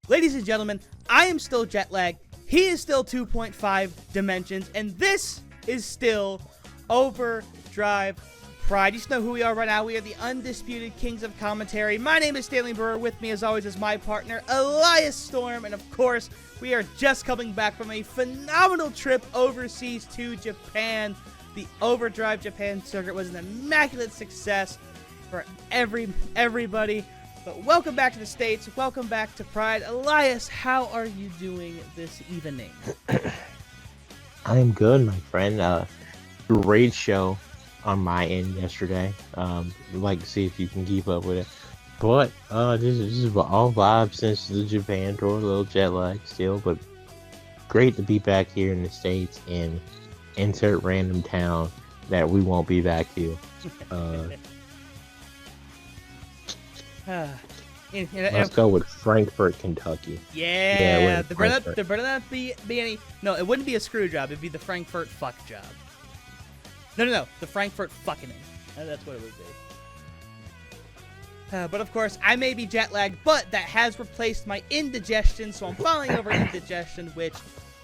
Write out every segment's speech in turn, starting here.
Ladies and gentlemen, I am still jet lagged. He is still 2.5 dimensions, and this is still Overdrive Pride. You should know who we are right now. We are the undisputed kings of commentary. My name is Stanley Brewer. With me, as always, is my partner, Elias Storm. And of course, we are just coming back from a phenomenal trip overseas to Japan. The Overdrive Japan circuit was an immaculate success for everybody. But welcome back to the States. Welcome back to Pride. Elias, how are you doing this evening? I'm good, my friend. Great show on my end yesterday. We'd like to see if you can keep up with it. But this is all vibes since the Japan tour, a little jet lag still, but great to be back here in the States and insert random town that we won't be back to. Let's go with Frankfort, Kentucky. Yeah, there better not be any. No, it wouldn't be a screw job. It'd be the Frankfurt fuck job. No, the Frankfurt fucking. That's what it would be. But of course, I may be jet lagged, but that has replaced my indigestion, so I'm falling over indigestion, which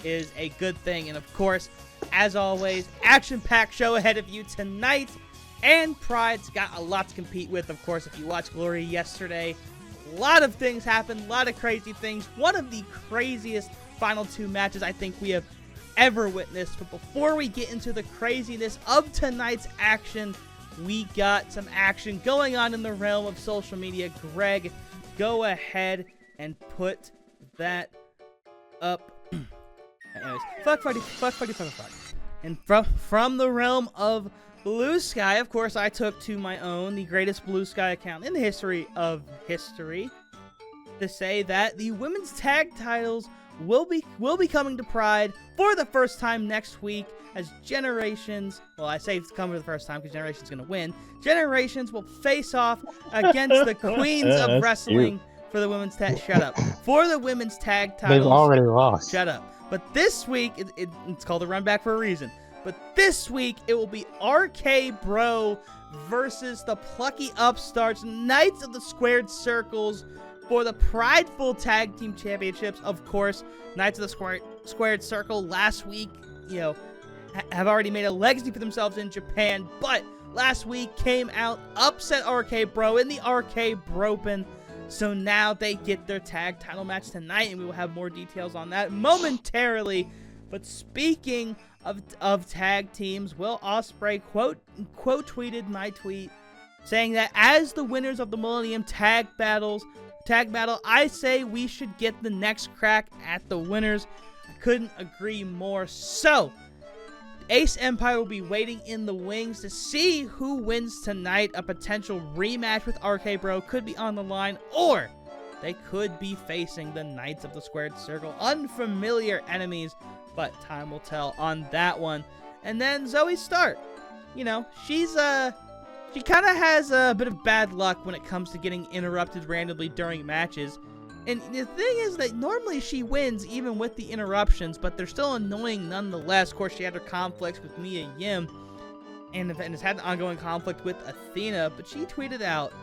is a good thing. And of course, as always, action-packed show ahead of you tonight. And Pride's got a lot to compete with. Of course, if you watched Glory yesterday, a lot of things happened, a lot of crazy things. One of the craziest final two matches I think we have ever witnessed. But before we get into the craziness of tonight's action, we got some action going on in the realm of social media. Greg, go ahead and put that up. Anyways, fuck. And from the realm of Blue Sky, of course, I took to my own, the greatest Blue Sky account in the history of history, to say that the women's tag titles will be coming to Pride for the first time next week as Generations, well, I say it's coming for the first time because Generations going to win. Generations will face off against the Queens of Wrestling for the women's tag. Shut up. For the women's tag titles. They've already lost. Shut up. But this week, it's called a run back for a reason. But this week, it will be RK Bro versus the Plucky Upstarts, Knights of the Squared Circles, for the Prideful Tag Team Championships. Of course, Knights of the Squared Circle last week, have already made a legacy for themselves in Japan. But last week came out, upset RK Bro in the RK Bropen. So now they get their tag title match tonight, and we will have more details on that momentarily. But speaking of tag teams, Will Ospreay quote tweeted my tweet saying that as the winners of the Millennium Tag Battle, I say we should get the next crack at the winners. I couldn't agree more. So Ace Empire will be waiting in the wings to see who wins tonight. A potential rematch with RK Bro could be on the line, or they could be facing the Knights of the Squared Circle. Unfamiliar enemies, but time will tell on that one. And then Zoe Stark. She kind of has a bit of bad luck when it comes to getting interrupted randomly during matches. And the thing is that normally she wins even with the interruptions, but they're still annoying nonetheless. Of course, she had her conflicts with Mia Yim and has had an ongoing conflict with Athena, but she tweeted out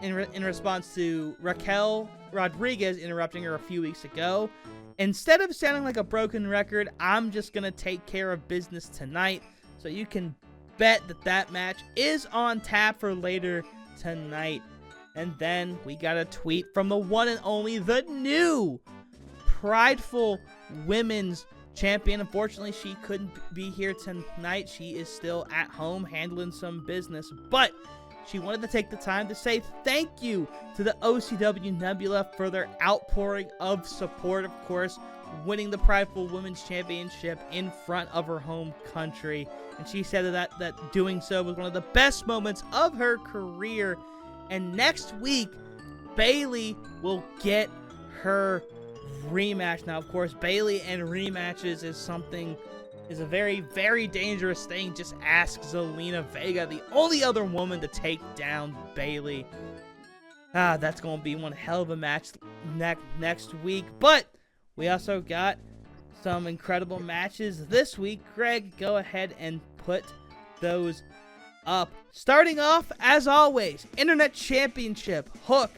in response to Raquel Rodriguez interrupting her a few weeks ago, instead of sounding like a broken record, I'm just going to take care of business tonight. So you can bet that match is on tap for later tonight. And then we got a tweet from the one and only, the new Prideful Women's Champion. Unfortunately, she couldn't be here tonight. She is still at home handling some business. But she wanted to take the time to say thank you to the OCW Nebula for their outpouring of support. Of course, winning the Prideful Women's Championship in front of her home country. And she said that doing so was one of the best moments of her career. And next week, Bayley will get her rematch. Now, of course, Bayley and rematches is a very, very dangerous thing. Just ask Zelina Vega, the only other woman to take down Bayley. That's going to be one hell of a match next week. But we also got some incredible matches this week. Greg, go ahead and put those up. Starting off, as always, Internet Championship, Hook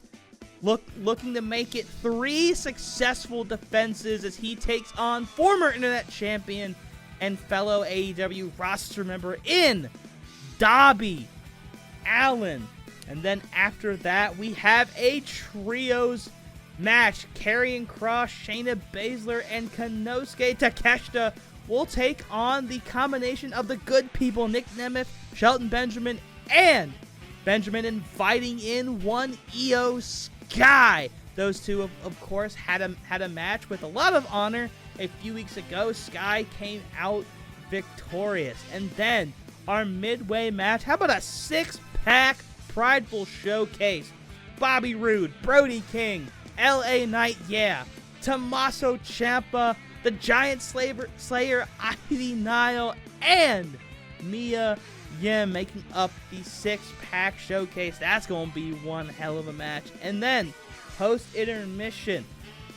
looking to make it 3 successful defenses as he takes on former Internet Champion and fellow AEW roster member in Darby Allin. And then after that, we have a trios match. Karrion Kross, Shayna Baszler, and Konosuke Takeshita will take on the combination of the Good People, Nick Nemeth, Shelton Benjamin, and Benjamin inviting in one Io Sky. Those two, of course, had a match with a lot of honor a few weeks ago. Sky came out victorious. And then our midway match. How about a 6-pack prideful showcase? Bobby Roode, Brody King, LA Knight, Tommaso Ciampa, the Giant Slayer, Ivy Nile, and Mia Yim making up the 6-pack showcase. That's going to be one hell of a match. And then, post-intermission,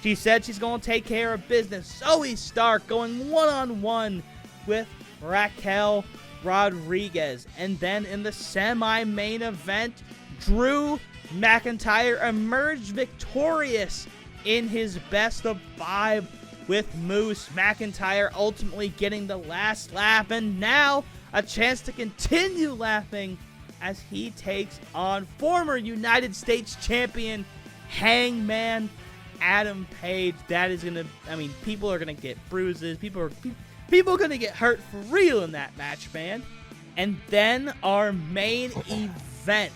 she said she's going to take care of business. Zoe Stark going one-on-one with Raquel Rodriguez. And then in the semi-main event, Drew McIntyre emerged victorious in his best of 5 with Moose. McIntyre ultimately getting the last laugh, and now a chance to continue laughing as he takes on former United States champion Hangman Adam Page. That is gonna, people are gonna get bruises. People are gonna get hurt for real in that match, man. And then our main event.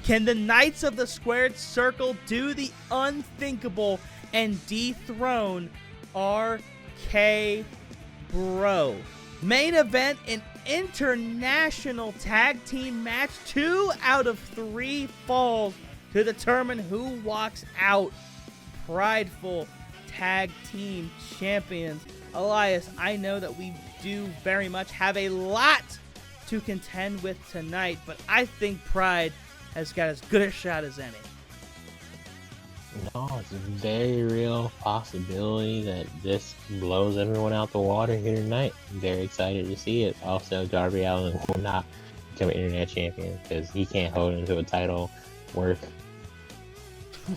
Can the Knights of the Squared Circle do the unthinkable and dethrone RK Bro? Main event, an international tag team match. 2 out of 3 falls to determine who walks out prideful tag team champions. Elias, I know that we do very much have a lot to contend with tonight, but I think Pride has got as good a shot as any. No, it's a very real possibility that this blows everyone out the water here tonight. I'm very excited to see it. Also, Darby Allin will not become an internet champion because he can't hold into a title worth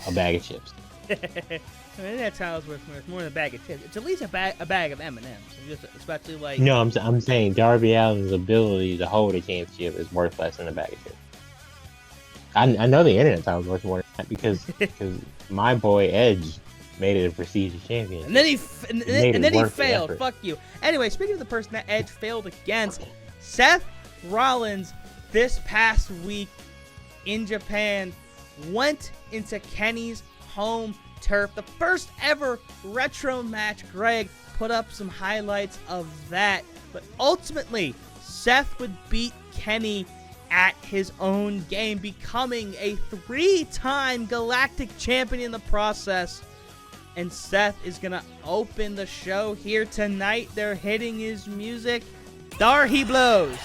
a bag of chips. That title's worth more than a bag of chips. It's at least a bag of M&Ms. Just especially like. No, I'm saying Darby Allin's ability to hold a championship is worth less than a bag of chips. I know the internet title is worth more than that because my boy Edge made it a prestigious champion. And then he failed. Fuck you. Anyway, speaking of the person that Edge failed against, Seth Rollins this past week in Japan went into Kenny's home turf. The first ever retro match. Greg put up some highlights of that. But ultimately, Seth would beat Kenny at his own game, becoming a 3-time galactic champion in the process. And Seth is gonna open the show here tonight. They're hitting his music. There he blows.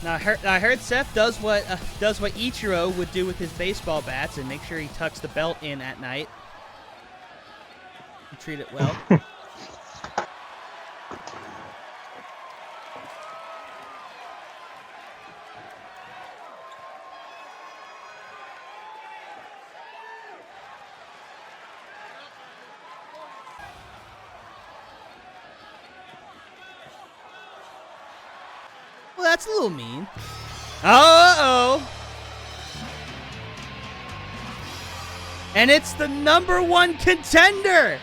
Now I heard Seth does what Ichiro would do with his baseball bats and make sure he tucks the belt in at night. And treat it well. Well, that's a little mean. Uh-oh. And it's the #1 contender.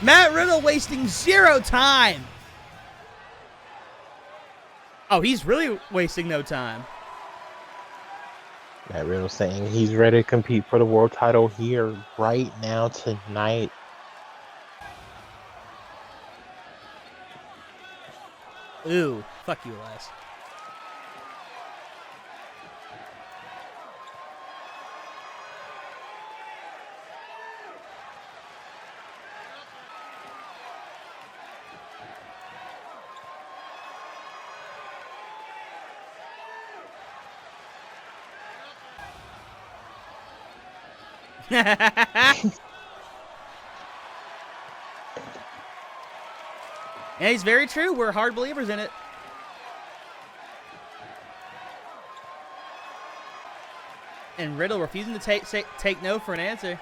Matt Riddle wasting 0 time. Oh, he's really wasting no time. Matt Riddle saying he's ready to compete for the world title here right now tonight. Ooh, fuck you, Elias. And he's very true. We're hard believers in it. And Riddle refusing to take no for an answer.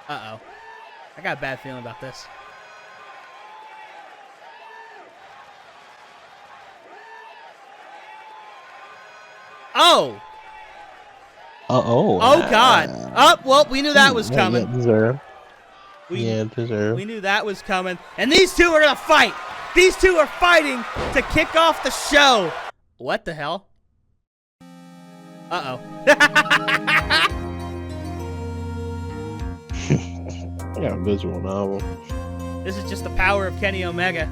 Uh-oh. I got a bad feeling about this. Oh! Uh-oh. Oh, God. Oh, well, we knew that was coming. Yeah, deserve. We knew that was coming. And these two are going to fight. These two are fighting to kick off the show. What the hell? Uh-oh. I got a visual novel. This is just the power of Kenny Omega.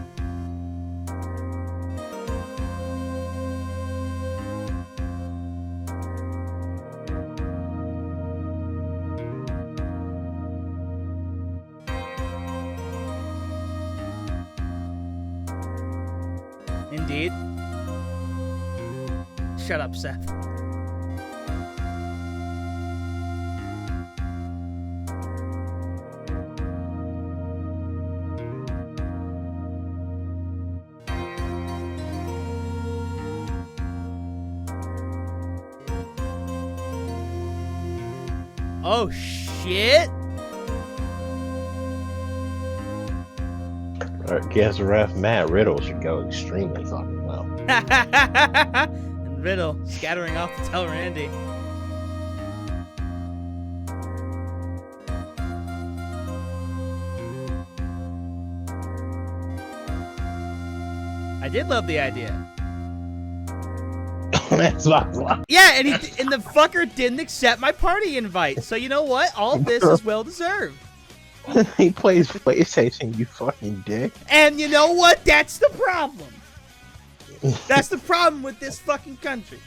Indeed. Shut up, Seth. Oh, shit. I guess ref Matt Riddle should go extremely fucking well. And Riddle scattering off to tell Randy. I did love the idea. That's my Yeah, and the fucker didn't accept my party invite. So you know what? All of this is well deserved. He plays PlayStation, you fucking dick. And you know what? That's the problem. That's the problem with this fucking country.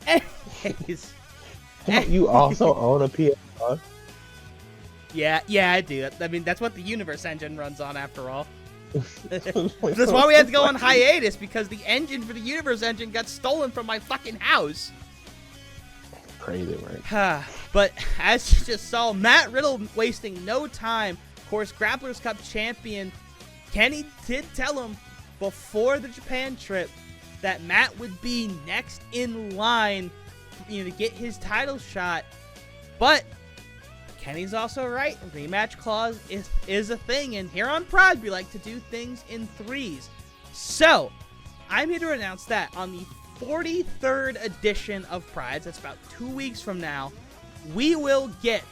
Anyways. Don't you also own a PS5? Yeah, I do. I mean, that's what the Universe engine runs on, after all. That's why we had to go on hiatus, because the engine for the Universe engine got stolen from my fucking house. Crazy, right? But as you just saw, Matt Riddle wasting no time. Of course, Grapplers Cup champion Kenny did tell him before the Japan trip that Matt would be next in line, to get his title shot. But Kenny's also right. Rematch clause is a thing, and here on Pride, we like to do things in threes. So, I'm here to announce that on the 43rd edition of Pride, that's about 2 weeks from now, we will get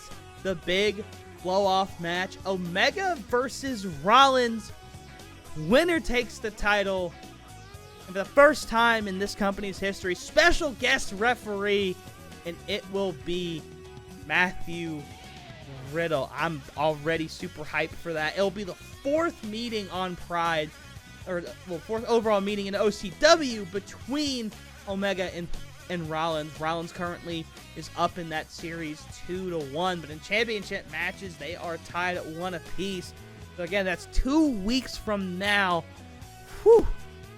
the big blow-off match, Omega versus Rollins. Winner takes the title. And for the first time in this company's history, special guest referee, and it will be Matthew Riddle. I'm already super hyped for that. It'll be the fourth meeting on Pride, fourth overall meeting in OCW between Omega and Rollins. Rollins currently is up in that series 2-1, but in championship matches, they are tied at 1 apiece. So again, that's 2 weeks from now. Whew,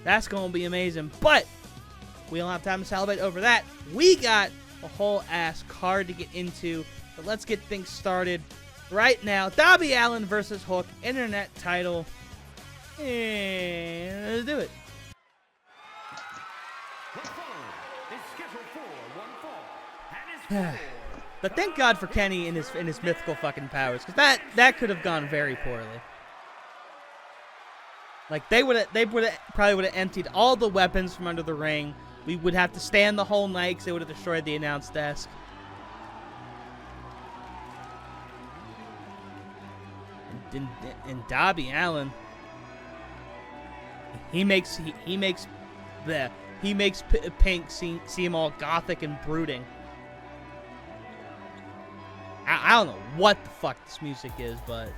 that's going to be amazing, but we don't have time to celebrate over that. We got a whole ass card to get into. But let's get things started right now. Darby Allin versus Hook, internet title. And let's do it. But thank God for Kenny and his mythical fucking powers, because that could have gone very poorly. Like they probably would have emptied all the weapons from under the ring. We would have to stand the whole night because they would have destroyed the announce desk. And Darby Allin, he makes Pink seem all gothic and brooding. I don't know what the fuck this music is, but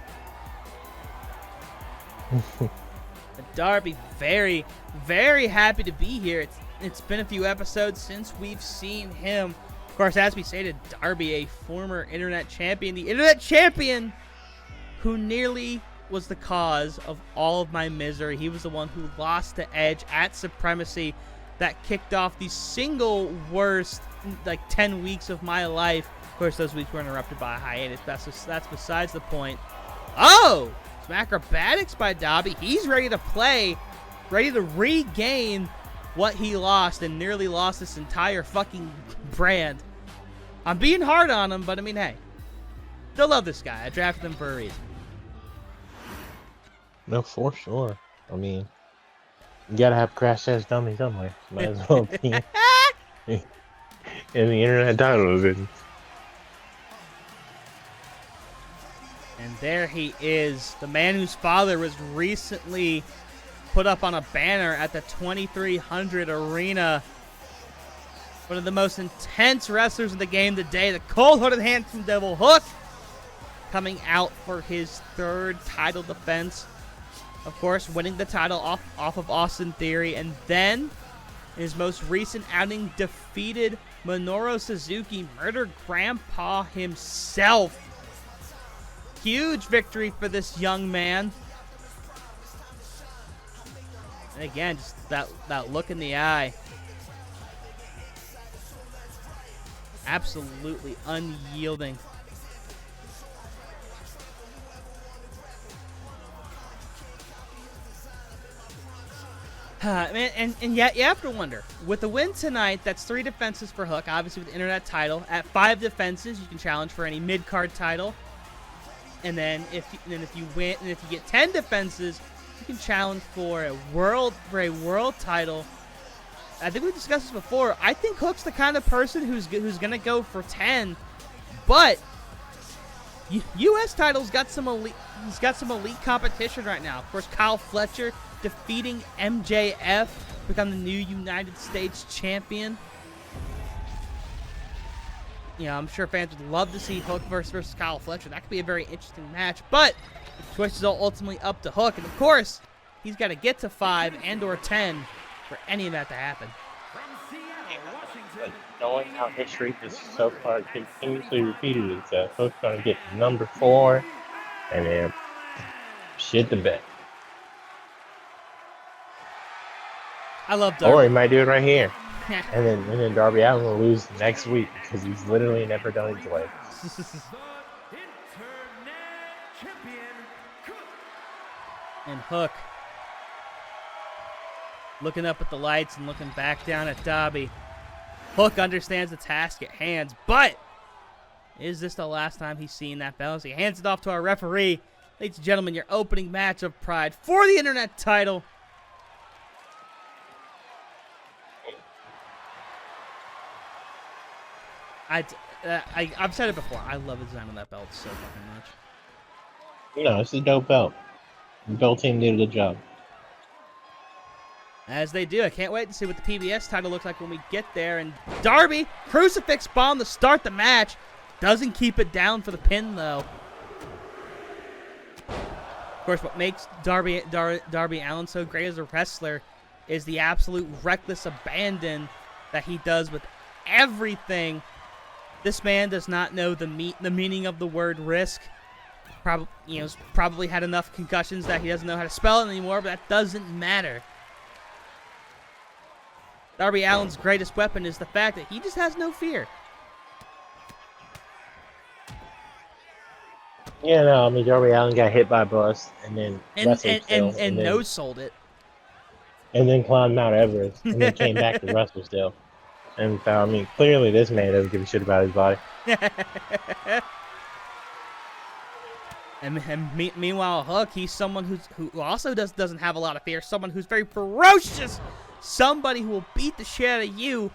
Darby very, very happy to be here. It's been a few episodes since we've seen him. Of course, as we stated, Darby, a former internet champion, the internet champion who nearly was the cause of all of my misery. He was the one who lost to Edge at Supremacy. That kicked off the single worst, 10 weeks of my life. Of course, those weeks were interrupted by a hiatus. That's besides the point. Oh! Some acrobatics by Darby. He's ready to play, ready to regain what he lost and nearly lost this entire fucking brand. I'm being hard on him, but I mean, hey. Still love this guy. I drafted him for a reason. No, for sure. I mean, you gotta have crash test dummy somewhere. Might as well be in the internet title division. And there he is, the man whose father was recently put up on a banner at the 2300 arena. One of the most intense wrestlers in the game today, the cold-hearted handsome devil Hook, coming out for his third title defense. Of course, winning the title off of Austin Theory, and then in his most recent outing, defeated Minoru Suzuki, Murder Grandpa himself. Huge victory for this young man. And again, just that look in the eye. Absolutely unyielding. Man, and yet you have to wonder, with the win tonight, that's 3 defenses for Hook, obviously with the internet title. At 5 defenses, you can challenge for any mid-card title. And then if you win, and if you get 10 defenses, you can challenge for a world title. I think we discussed this before. I think Hook's the kind of person who's gonna go for 10, but U.S. title's got some elite. He's got some elite competition right now. Of course, Kyle Fletcher defeating MJF, become the new United States champion. You know, I'm sure fans would love to see Hook versus Kyle Fletcher. That could be a very interesting match, but the choice is ultimately up to Hook. And of course, he's got to get to 5 and or 10 for any of that to happen. Knowing how history has so far continuously repeated itself, Hook's going to get number 4 and then shit the bed. I love Darby. Or he might do it right here. and then Darby Allin will lose next week because he's literally never done his way. And Hook looking up at the lights and looking back down at Darby. Hook understands the task at hand, but is this the last time he's seen that bell? As he hands it off to our referee. Ladies and gentlemen, your opening match of Pride for the internet title. I've said it before. I love the design of that belt so fucking much. You know, it's a dope belt. The belt team did a good job. As they do. I can't wait to see what the PBS title looks like when we get there. And Darby, crucifix bomb to start the match. Doesn't keep it down for the pin, though. Of course, what makes Darby Allin so great as a wrestler is the absolute reckless abandon that he does with everything. This man does not know the meaning of the word risk. Probably had enough concussions that he doesn't know how to spell it anymore, but that doesn't matter. Darby Allin's greatest weapon is the fact that he just has no fear. Yeah, no, I mean, Darby Allin got hit by a bus and then and no-sold it. And then climbed Mount Everest and then came back to wrestle still. And I mean, clearly this man doesn't give a shit about his body. and meanwhile, Hook, he's someone who also doesn't have a lot of fear. Someone who's very ferocious. Somebody who will beat the shit out of you.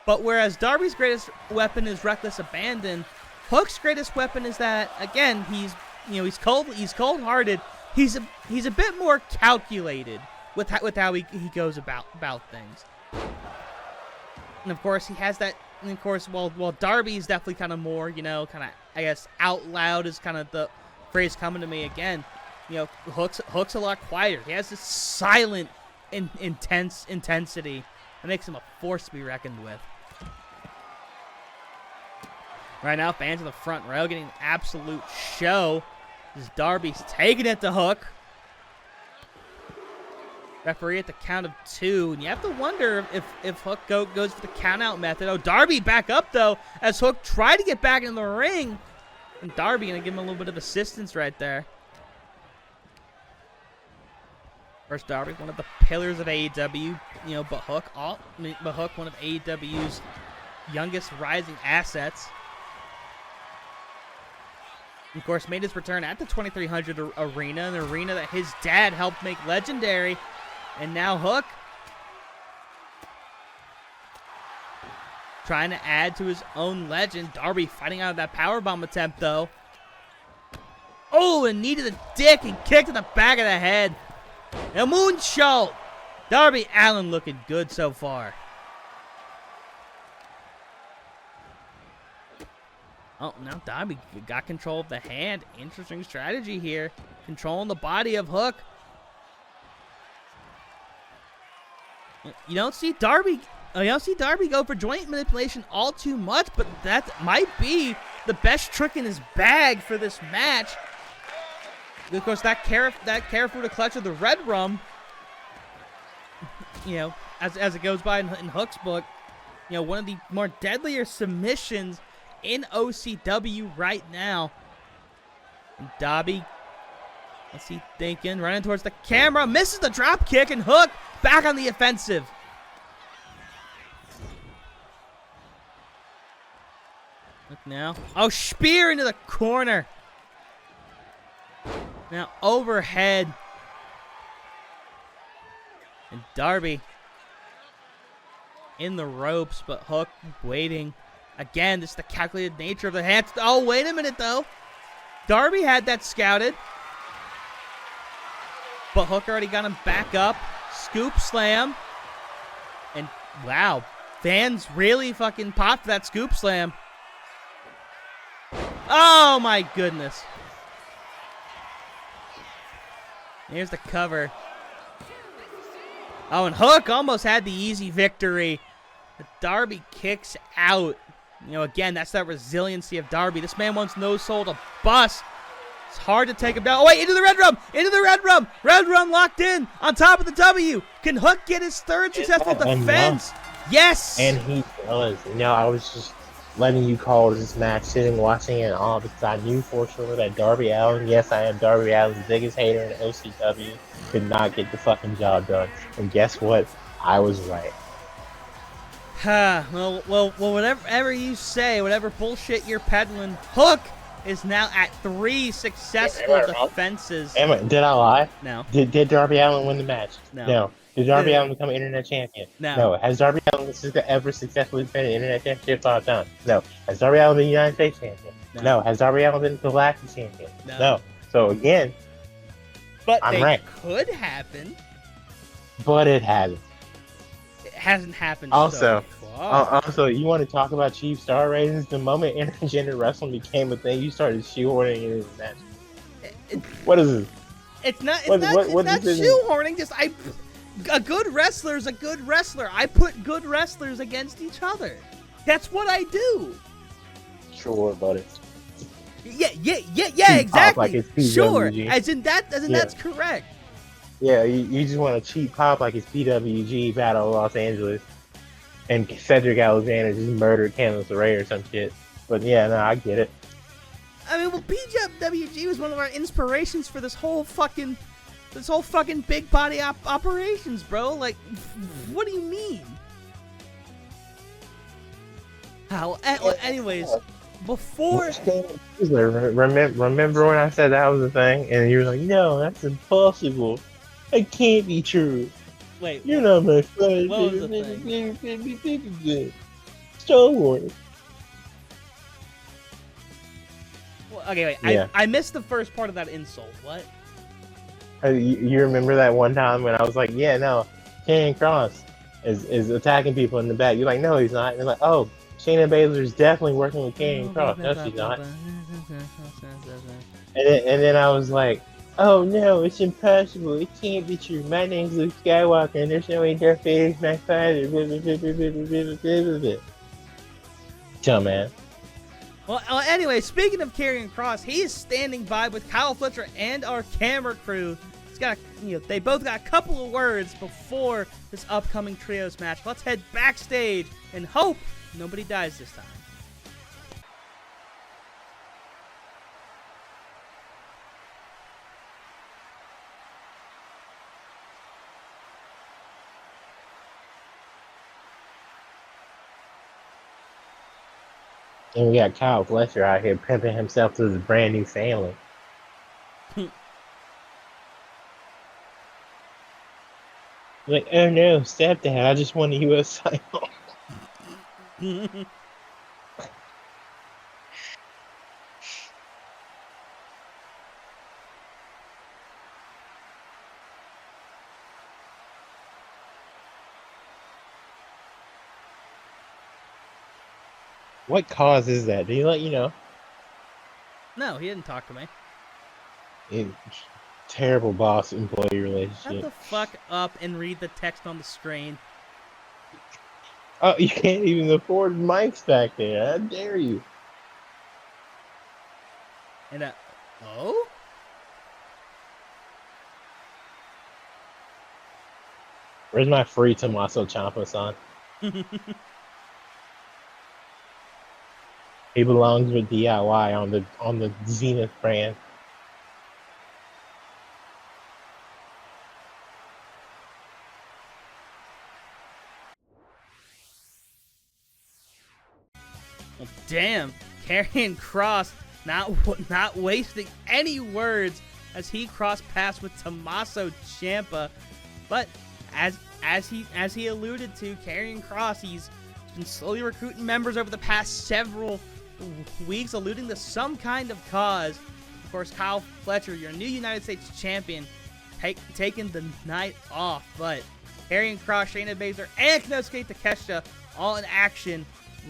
But whereas Darby's greatest weapon is reckless abandon, Hook's greatest weapon is that, again, he's cold-hearted. He's a bit more calculated with how he goes about things. And of course, he has that. And of course, while Darby's definitely kind of more, I guess, out loud is kind of the phrase coming to me again. Hook's a lot quieter. He has this silent, intensity that makes him a force to be reckoned with. Right now, fans in the front row getting an absolute show. As Darby's taking it to Hook. Referee at the count of 2, and you have to wonder if Hook goes for the count-out method. Oh, Darby back up, though, as Hook tried to get back in the ring. And Darby going to give him a little bit of assistance right there. First, Darby, one of the pillars of AEW, but Hook, one of AEW's youngest rising assets. Of course, made his return at the 2300 arena, an arena that his dad helped make legendary. And now Hook, trying to add to his own legend. Darby fighting out of that powerbomb attempt, though. Oh, and knee to the dick and kick to the back of the head. A moonsault. Darby Allin looking good so far. Oh, now Darby got control of the hand. Interesting strategy here. Controlling the body of Hook. You don't see Darby go for joint manipulation all too much, but that might be the best trick in his bag for this match. Of course, that careful to clutch of the red rum, as it goes by in Hook's book, one of the more deadlier submissions in OCW right now. And Darby, what's he thinking? Running towards the camera, misses the drop kick, and Hook back on the offensive. Look now. Oh, spear into the corner. Now overhead. And Darby in the ropes, but Hook waiting. Again, this is the calculated nature of the hands. Oh, wait a minute, though. Darby had that scouted. But Hook already got him back up. Scoop slam. And, wow. Fans really fucking popped that scoop slam. Oh, my goodness. Here's the cover. Oh, and Hook almost had the easy victory. But Darby kicks out. Again, that's that resiliency of Darby. This man wants no soul to bust. It's hard to take him down. Oh, wait, into the red rum. Into the red rum. Red rum locked in on top of the W. Can Hook get his third successful defense? Yes. And he does. I was just letting you call this match, sitting watching it all because I knew for sure that Darby Allin, yes, I am Darby Allin's biggest hater in OCW, could not get the fucking job done. And guess what? I was right. Well, whatever you say, whatever bullshit you're peddling, Hook is now at 3 successful defenses. Did I lie? No. Did Darby Allin win the match? No. Did Darby Allin become internet champion? No. Has Darby Allin ever successfully defended internet championships all the time? No. Has Darby Allin been United States champion? No. Has Darby Allin been Galactic champion? No. So again, but I'm right. Could happen. But it hasn't. It hasn't happened. Also, so far. You want to talk about cheap star ratings? The moment intergender wrestling became a thing, you started shoehorning it in the match. What is this? It's not shoehorning. Just a good wrestler is a good wrestler. I put good wrestlers against each other. That's what I do. Sure, buddy. Yeah, exactly. Like sure, as in that's correct. Yeah, you just want to cheat pop like it's PWG Battle of Los Angeles, and Cedric Alexander just murdered Candice LeRae or some shit. But yeah, no, I get it. I mean, well, PWG was one of our inspirations for this whole fucking big body operations, bro. Like, what do you mean? Anyways, before remember when I said that was a thing, and you were like, "No, that's impossible. It can't be true." Wait, you're not my friend. What was the thing? Star Wars. Well, okay, wait. Yeah. I missed the first part of that insult. What? You remember that one time when I was like, "Yeah, no, Karrion Kross is attacking people in the back." You're like, "No, he's not." And they're like, "Oh, Shayna Baszler's definitely working with Karrion Kross." No, she's not. And then I was like, "Oh no, it's impossible. It can't be true. My name's Luke Skywalker, and there's no way Darth Vader's my father." Dumbass. Well, anyway, speaking of Karrion Kross, he is standing by with Kyle Fletcher and our camera crew. They both got a couple of words before this upcoming trios match. Let's head backstage and hope nobody dies this time. And we got Kyle Fletcher out here pimping himself to his brand new family. Like, oh no, stepdad, I just won the U.S. title. What cause is that? Did he let you know? No, he didn't talk to me. Terrible boss-employee relationship. Shut the fuck up and read the text on the screen. Oh, you can't even afford mics back there. How dare you? And oh? Where's my free Tommaso Ciampa son? He belongs with DIY on the Zenith brand. Well, damn, Karrion Kross not wasting any words as he crossed paths with Tommaso Ciampa, but as he alluded to, Karrion Kross, he's been slowly recruiting members over the past several weeks, alluding to some kind of cause. Of course, Kyle Fletcher, your new United States champion, taking the night off, but Karrion Kross, Shayna Baszler, and Konosuke Takeshita all in action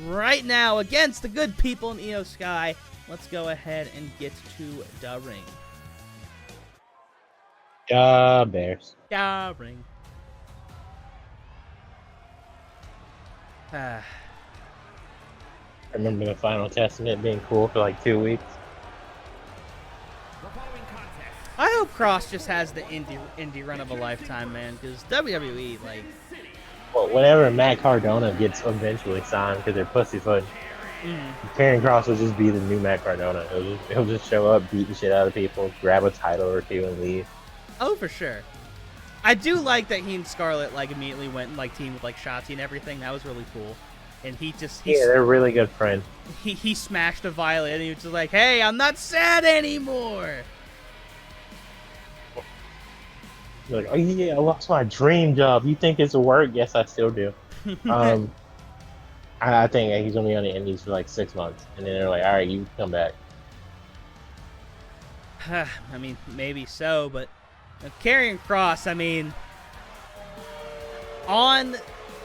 right now against the good people in Io Sky. Let's go ahead and get to the ring. Bears. Ring. I remember the Final Testament being cool for like 2 weeks. I hope Kross just has the indie run of a lifetime, man, because WWE, like... Well, whenever Matt Cardona gets eventually signed because they're pussyfooting, Karrion Kross will just be the new Matt Cardona. He'll just show up, beat the shit out of people, grab a title or two, and leave. Oh, for sure. I do like that he and Scarlett like immediately went and like teamed with like Shotzi and everything. That was really cool. And yeah, they're really good friends. He smashed a violin and he was just like, "Hey, I'm not sad anymore." Like, oh yeah, I lost my dream job. You think it's a work? Yes, I still do. I think he's gonna be on the Indies for like 6 months, and then they're like, "All right, you come back." I mean, maybe so, but Karrion Kross, I mean, on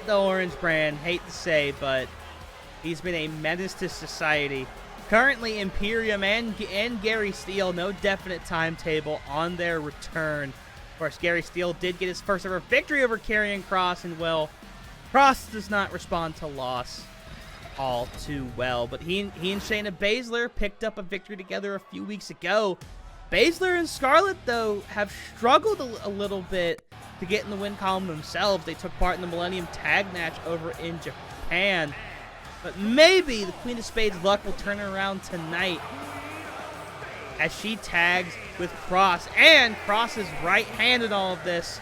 the Orange brand, hate to say, but he's been a menace to society. Currently, Imperium and Gary Steele, no definite timetable on their return. Of course, Gary Steele did get his first ever victory over Karrion Kross, and well, Kross does not respond to loss all too well. But he and Shayna Baszler picked up a victory together a few weeks ago. Baszler and Scarlett, though, have struggled a little bit to get in the win column themselves. They took part in the Millennium Tag match over in Japan. But maybe the Queen of Spades luck will turn around tonight as she tags with Kross. And Kross is right-handed in all of this.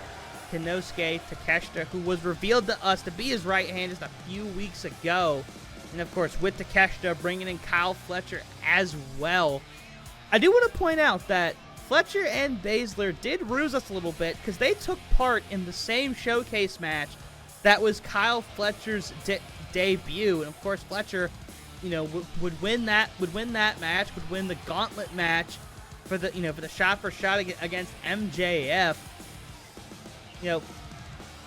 Konosuke Takeshita, who was revealed to us to be his right hand just a few weeks ago. And of course, with Takeshita bringing in Kyle Fletcher as well. I do want to point out that Fletcher and Baszler did ruse us a little bit because they took part in the same showcase match that was Kyle Fletcher's debut. And of course, Fletcher, you know, would win that match, would win the gauntlet match for the, you know, for the shot for shot against MJF. You know,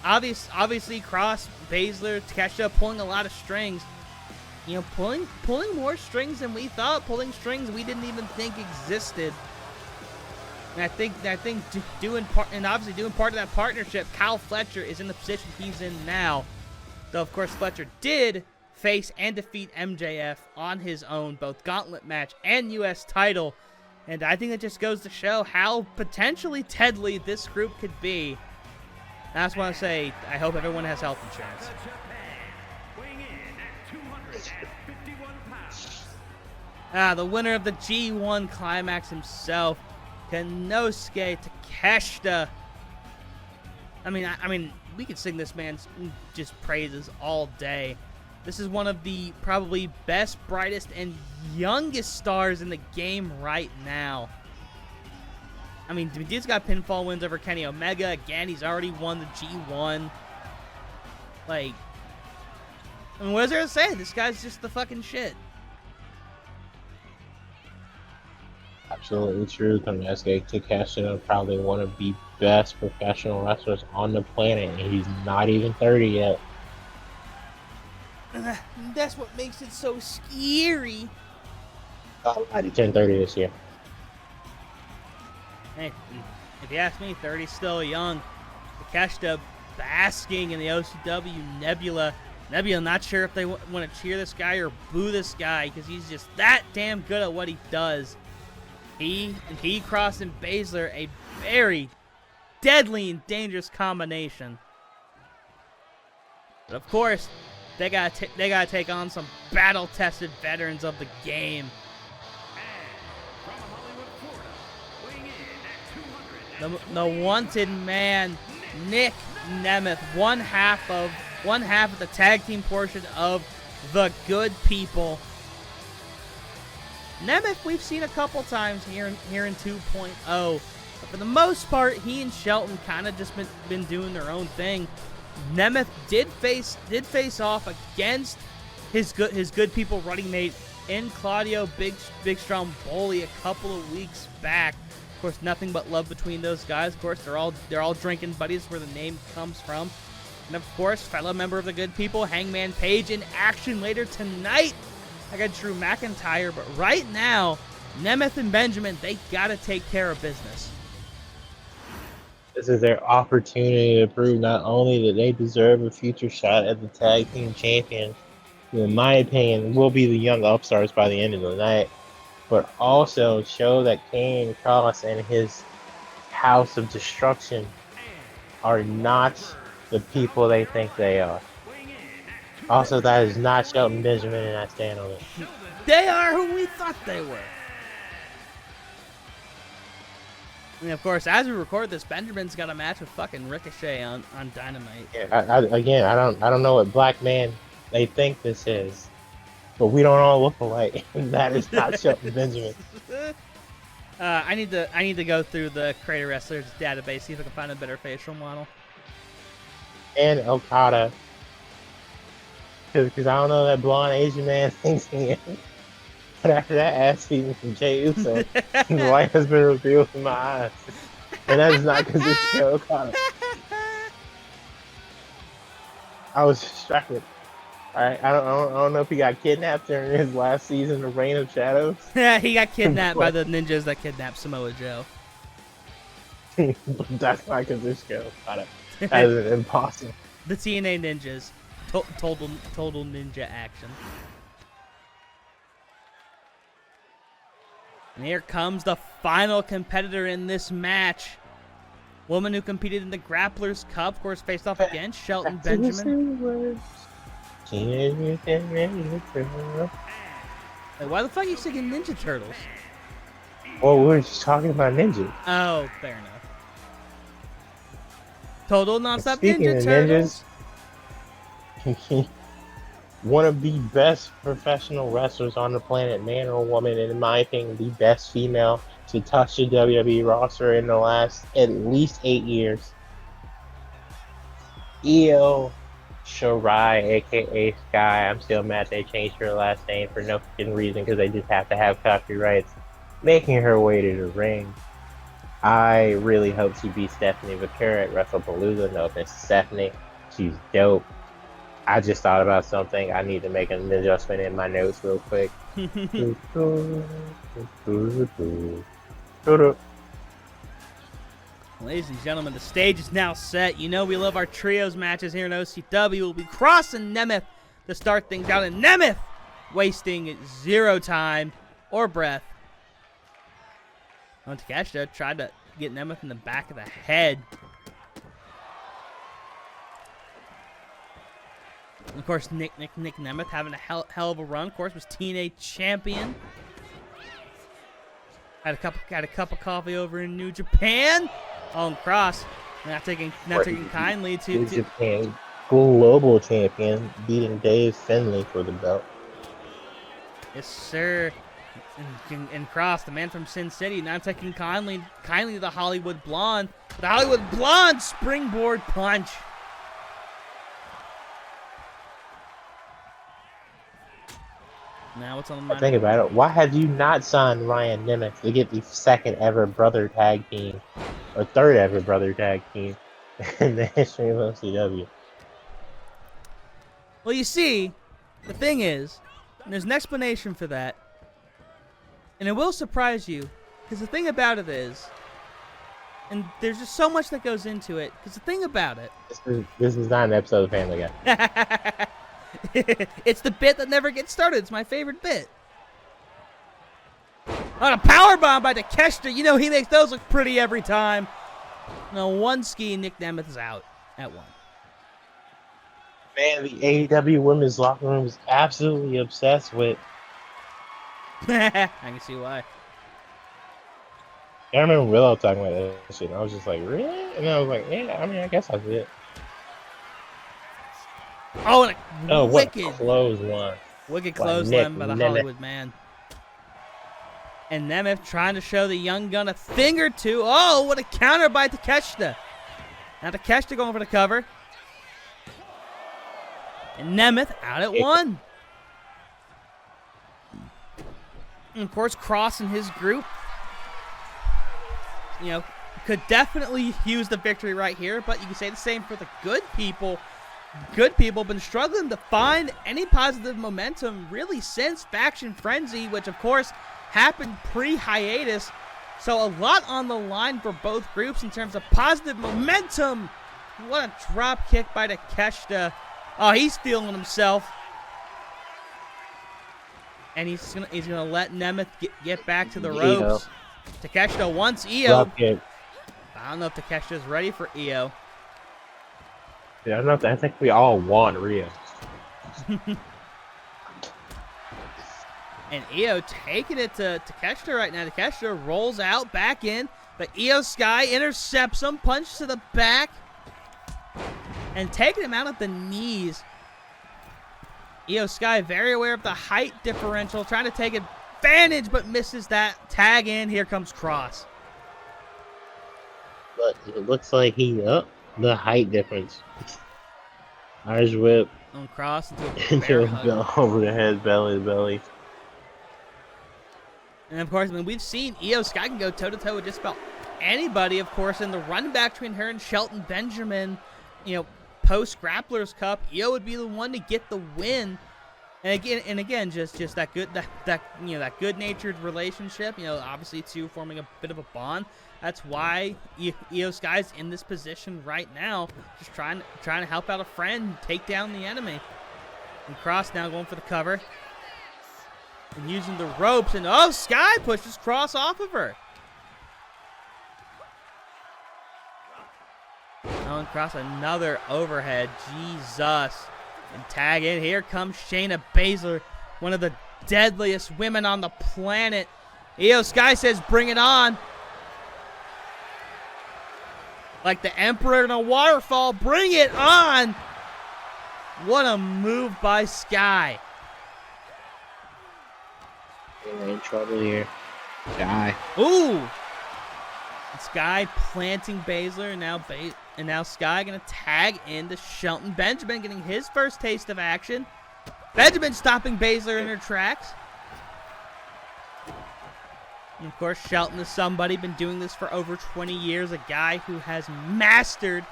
obviously Kross, Baszler, Takeshita pulling a lot of strings. You know, pulling more strings than we thought, pulling strings we didn't even think existed. And I think doing part of that partnership, Kyle Fletcher is in the position he's in now. Though of course Fletcher did face and defeat MJF on his own, both gauntlet match and US title. And I think it just goes to show how potentially deadly this group could be. And I just want to say, I hope everyone has health insurance. The winner of the G1 Climax himself, Konosuke Takeshita. I mean, we could sing this man's just praises all day. This is one of the probably best, brightest, and youngest stars in the game right now. I mean, dude's got pinfall wins over Kenny Omega. Again, he's already won the G1. Like, I mean, what is there to say? This guy's just the fucking shit. Absolutely true. Konesuke Takeshita, probably one of the best professional wrestlers on the planet, and he's not even 30 yet. That's what makes it so scary. He turned 30 this year. Hey, if you ask me, 30's still young. Takeshita basking in the OCW Nebula. Nebula not sure if they want to cheer this guy or boo this guy because he's just that damn good at what he does. He Cross and Baszler, a very deadly and dangerous combination. But of course, they gotta take on some battle-tested veterans of the game. The wanted man, Nick Nemeth, one half of the tag team portion of the Good People. Nemeth we've seen a couple times here in 2.0, but for the most part, he and Shelton kind of just been doing their own thing. Nemeth did face off against his Good People running mate in Claudio Big Strong Bully a couple of weeks back. Of course, nothing but love between those guys. Of course, they're all drinking buddies, where the name comes from. And of course, fellow member of the Good People, Hangman Page, in action later tonight. I got Drew McIntyre, but right now, Nemeth and Benjamin, they gotta take care of business. This is their opportunity to prove not only that they deserve a future shot at the tag team champion, who in my opinion will be the young upstarts by the end of the night, but also show that Kane Cross and his House of Destruction are not the people they think they are. Also, that is not Shelton Benjamin, and I stand on it. They are who we thought they were. And of course, as we record this, Benjamin's got a match with fucking Ricochet on Dynamite. Yeah, I don't know what black man they think this is, but we don't all look alike. That is not Shelton Benjamin. I need to go through the Creator Wrestlers database, see if I can find a better facial model. And Okada, because I don't know that blonde Asian man thinks he is. But after that ass feeding from Jey Uso, his life has been revealed in my eyes, and that is not Kazuchika Okada. I was distracted. Alright, I don't know if he got kidnapped during his last season of Reign of Shadows. Yeah, he got kidnapped by the ninjas that kidnapped Samoa Joe. That's not Kazuchika Okada. That is an impossible. The TNA ninjas, total ninja action. And here comes the final competitor in this match. Woman who competed in the Grapplers Cup, of course, faced off against Shelton Benjamin. Like, why the fuck are you singing Ninja Turtles? Well, we were just talking about ninjas. Oh, fair enough. Total nonstop Speaking Ninja of Turtles. Ninjas, one of the best professional wrestlers on the planet, man or woman, and in my opinion, the best female to touch the WWE roster in the last at least 8 years. Io Shirai, aka Sky. I'm still mad they changed her last name for no fucking reason, because they just have to have copyrights. Making her way to the ring. I really hope she beats Stephanie Vaquer at WrestlePalooza. No offense to Stephanie. She's dope. I just thought about something. I need to make an adjustment in my notes real quick. Ladies and gentlemen, the stage is now set. You know we love our trios matches here in OCW. We'll be crossing Nemeth to start things out, and Nemeth wasting zero time or breath. Takeshita tried to get Nemeth in the back of the head. And of course, Nick Nemeth having a hell of a run. Of course, was TNA champion. Had a cup of coffee over in New Japan. Oh, and Cross not taking kindly to Japan. global champion, beating Dave Finlay for the belt. Yes, sir. And Cross, the man from Sin City, now taking kindly to the Hollywood Blonde. The Hollywood Blonde springboard punch. Now what's on the mind? Think about it. Why have you not signed Ryan Nemeth to get the second ever brother tag team, or third ever brother tag team in the history of OCW? Well, you see, the thing is, and there's an explanation for that, and it will surprise you, because the thing about it is, and there's just so much that goes into it, because the thing about it... This is not an episode of Family Guy. It's the bit that never gets started. It's my favorite bit. On a powerbomb by Takeshita. You know, he makes those look pretty every time. No, one ski, Nick Nemeth is out at 1. Man, the AEW women's locker room is absolutely obsessed with. I can see why. I remember Willow talking about that shit, and I was just like, really? And I was like, yeah, I mean, I guess I did. Oh, and a wicked close one. Wicked clothesline by the Hollywood Man. And Nemeth trying to show the young gun a thing or two. Oh, what a counter by Takeshita. Now Takeshita going for the cover. And Nemeth out at 1. And of course, Cross and his group, you know, could definitely use the victory right here. But you can say the same for the good people. Good people have been struggling to find any positive momentum really since Faction Frenzy, which of course happened pre-hiatus. So a lot on the line for both groups in terms of positive momentum. What a drop kick by Takeshita. Oh, he's feeling himself. And he's gonna let Nemeth get back to the ropes. Takeshita wants Io. I don't know if Takeshita's ready for Io. Yeah, I don't know. I think we all want Rio. And Io taking it to Takeshita right now. Takeshita rolls out, back in. But Io Sky intercepts him, punch to the back. And taking him out at the knees. Io Sky very aware of the height differential. Trying to take advantage, but misses that. Tag in. Here comes Cross. But it looks like the height difference. Irish whip. On Cross into over the head, belly to belly. And of course, I mean, we've seen Io Sky can go toe-to-toe with just about anybody, of course, in the run back between her and Shelton Benjamin, you know, post Grapplers Cup. Io would be the one to get the win. And again, just that good that good-natured relationship, you know, obviously two forming a bit of a bond. That's why Io Sky's in this position right now, just trying to help out a friend, take down the enemy. And Cross now going for the cover. And using the ropes, and oh, Sky pushes Cross off of her. Oh, and Cross another overhead. Jesus. And tag in. Here comes Shayna Baszler, one of the deadliest women on the planet. Io Sky says, bring it on. Like the Emperor in a waterfall, bring it on. What a move by Sky. We're in trouble here. Sky. Ooh. Sky planting Baszler, and now Sky gonna tag into Shelton Benjamin, getting his first taste of action. Benjamin stopping Baszler in her tracks. And of course, Shelton is somebody, been doing this for over 20 years, a guy who has mastered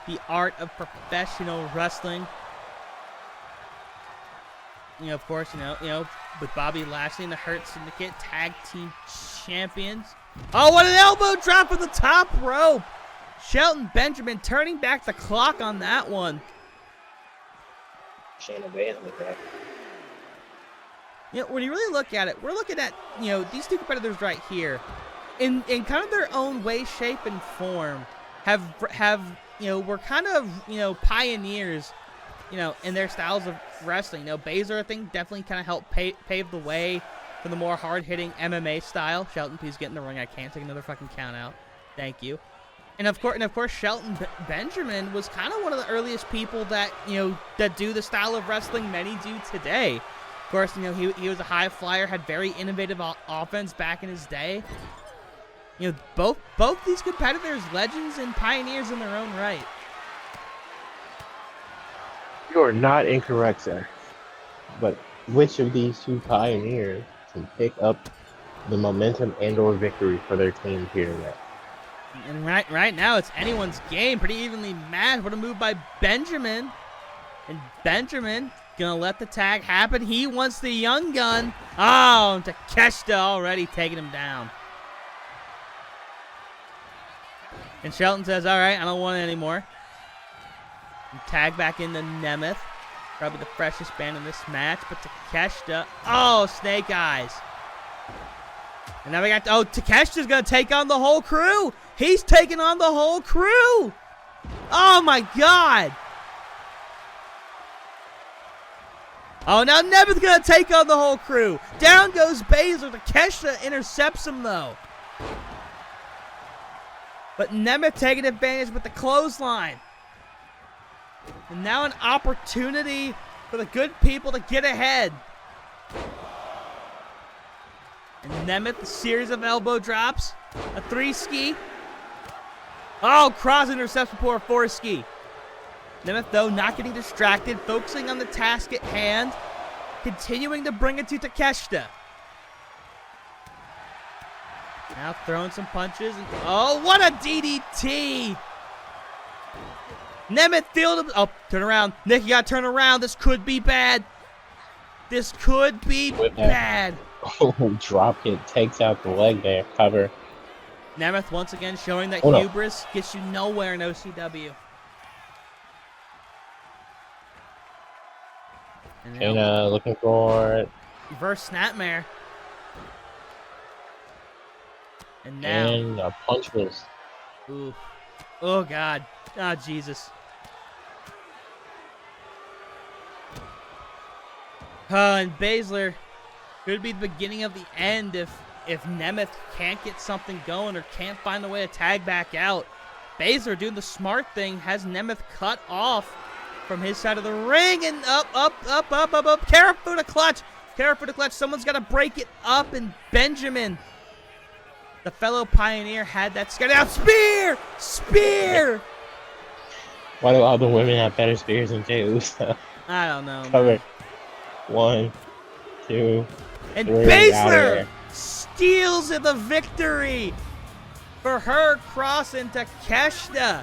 the art of professional wrestling. You know, of course, you know, with Bobby Lashley and the Hurt Syndicate, tag team champions. Oh, what an elbow drop from the top rope! Shelton Benjamin turning back the clock on that one. Shayna Baszler back. You know, when you really look at it, we're looking at, you know, these two competitors right here, in kind of their own way, shape, and form, have you know, were kind of, you know, pioneers, you know, in their styles of wrestling. You know, Baszler, I think, definitely kind of helped pave the way for the more hard-hitting MMA style. Shelton, please get in the ring. I can't take another fucking count out. Thank you. And of course, Shelton Benjamin was kind of one of the earliest people that, that do the style of wrestling many do today. Of course, he was a high flyer, had very innovative offense back in his day. Both these competitors, legends and pioneers in their own right. You are not incorrect, sir. But which of these two pioneers can pick up the momentum and/or victory for their team here today? And right now, it's anyone's game. Pretty evenly matched. What a move by Benjamin. And Benjamin gonna let the tag happen. He wants the young gun. Oh, and Takeshita already taking him down. And Shelton says, all right, I don't want it anymore. And tag back into Nemeth. Probably the freshest band in this match. But Takeshita, oh, Snake Eyes. And now we got, Takeshita's going to take on the whole crew. He's taking on the whole crew. Oh, my God. Oh, now Nemeth's going to take on the whole crew. Down goes Baszler. Takeshita intercepts him, though. But Nemeth taking advantage with the clothesline. And now an opportunity for the good people to get ahead. And Nemeth, a series of elbow drops. A 3-ski. Oh, cross intercepts before a 4-ski. Nemeth, though, not getting distracted, focusing on the task at hand, continuing to bring it to Takeshita. Now throwing some punches. And, oh, what a DDT! Nemeth fielded. Oh, turn around. Nick, you gotta turn around. This could be bad. This could be bad. Oh, drop kick takes out the leg there. Cover. Nemeth once again showing that hubris gets you nowhere in OCW. And Shayna looking for it. Reverse snapmare. And now. And a punch miss. Ooh. Oh, God. Ah, Jesus. And Baszler could be the beginning of the end if Nemeth can't get something going or can't find a way to tag back out. Baszler doing the smart thing, has Nemeth cut off from his side of the ring, and up. Karafuda clutch. Someone's got to break it up, and Benjamin, the fellow pioneer, had that scared out. Spear! Why do all the women have better spears than Jey Uso? I don't know. Cover. 1, 2, and 3. Baszler steals the victory for her cross into Takeshita.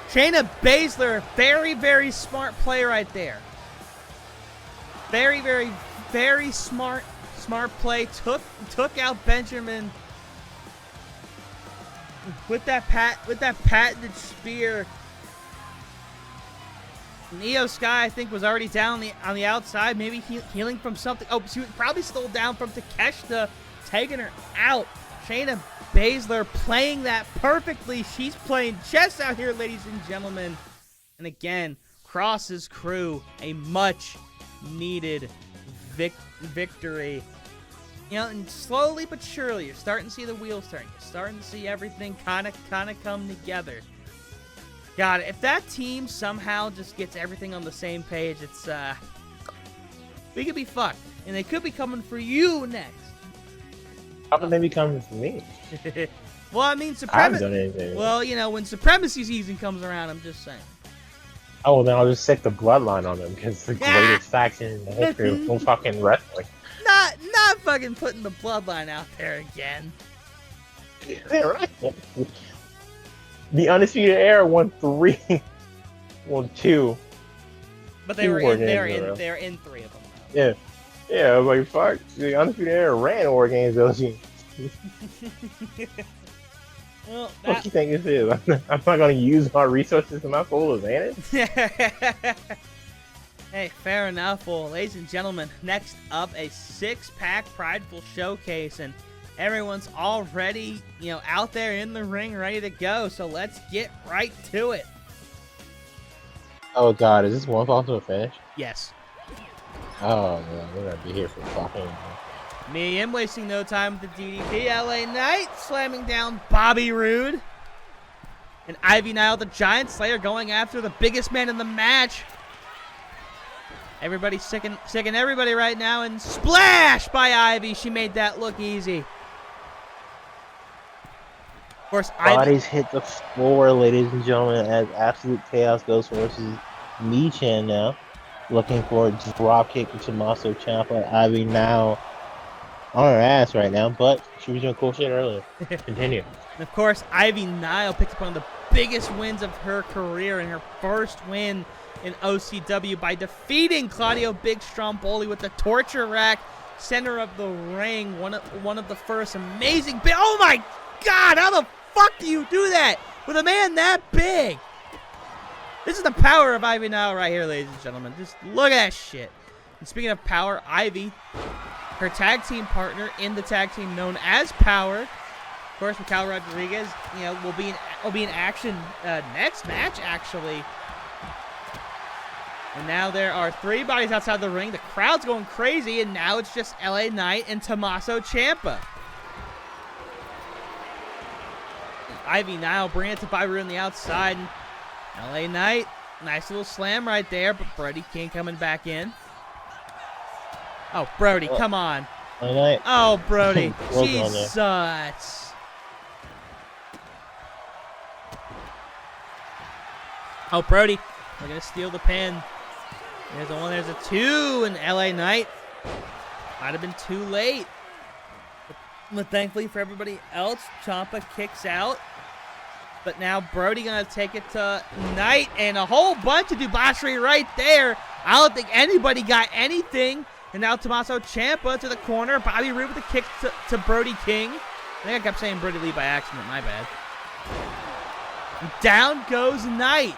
Shayna Baszler, very, very smart play right there. Very, very, very smart play. Took out Benjamin with that patented spear. Neo Sky, I think, was already down on the outside, maybe healing from something. Oh, she was probably still down from Takeshita, taking her out. Shayna Baszler playing that perfectly. She's playing chess out here, ladies and gentlemen. And again, Cross's crew, a much-needed victory. And slowly but surely, you're starting to see the wheels turn. You're starting to see everything kind of come together. God, if that team somehow just gets everything on the same page, it's, we could be fucked. And they could be coming for you next. How can they be coming for me? Well, I mean, I haven't done anything. Well, when Supremacy season comes around, I'm just saying. Oh, well, then I'll just stick the bloodline on them, because the greatest faction in the history of fucking wrestling. Not fucking putting the bloodline out there again. Yeah, right. The Undisputed Era won 3. Well, 2. But they were in 3 of them. Yeah. Yeah, I was like, fuck. The Undisputed Era ran War Games, though. Well, what do you think this is? I'm not going to use my resources to my full advantage? Hey, fair enough. Well, ladies and gentlemen, next up, a 6-pack Prideful Showcase, and everyone's already, out there in the ring, ready to go. So let's get right to it. Oh God, is this one fall to a finish? Yes. Oh man, we're gonna be here for fucking. Mia Yim wasting no time with the DDT. LA Knight slamming down Bobby Roode. And Ivy Nile, the Giant Slayer, going after the biggest man in the match. Everybody's sicking everybody right now. And splash by Ivy. She made that look easy. Of course, Bodies hit the floor, ladies and gentlemen, as Absolute Chaos goes versus Michan now. Looking for a drop kick to Tommaso Ciampa. Ivy now on her ass right now, but she was doing cool shit earlier. Continue. And of course, Ivy Nile picked up one of the biggest wins of her career and her first win in OCW by defeating Claudio Big Stromboli with the torture rack, center of the ring. One of the first amazing. Oh my God! How the fuck do you do that with a man that big? This is the power of Ivy Nile right here, ladies and gentlemen. Just look at that shit. And speaking of power, Ivy, her tag team partner in the tag team known as Power, of course, Raquel Rodriguez, will be in action next match actually. And now there are 3 bodies outside the ring. The crowd's going crazy, and now it's just LA Knight and Tommaso Ciampa. Ivy Nile bringing it to Bobby Roode on the outside. And LA Knight, nice little slam right there, but Brody King coming back in. Oh, Brody, come on. Oh, Brody. Jesus. Oh, Brody, we're going to steal the pin. There's a 1, there's a 2, and LA Knight might have been too late. But thankfully for everybody else, Ciampa kicks out. But now Brody going to take it to Knight, and a whole bunch of debauchery right there. I don't think anybody got anything. And now Tommaso Ciampa to the corner. Bobby Roode with a kick to Brody King. I think I kept saying Brody Lee by accident. My bad. And down goes Knight.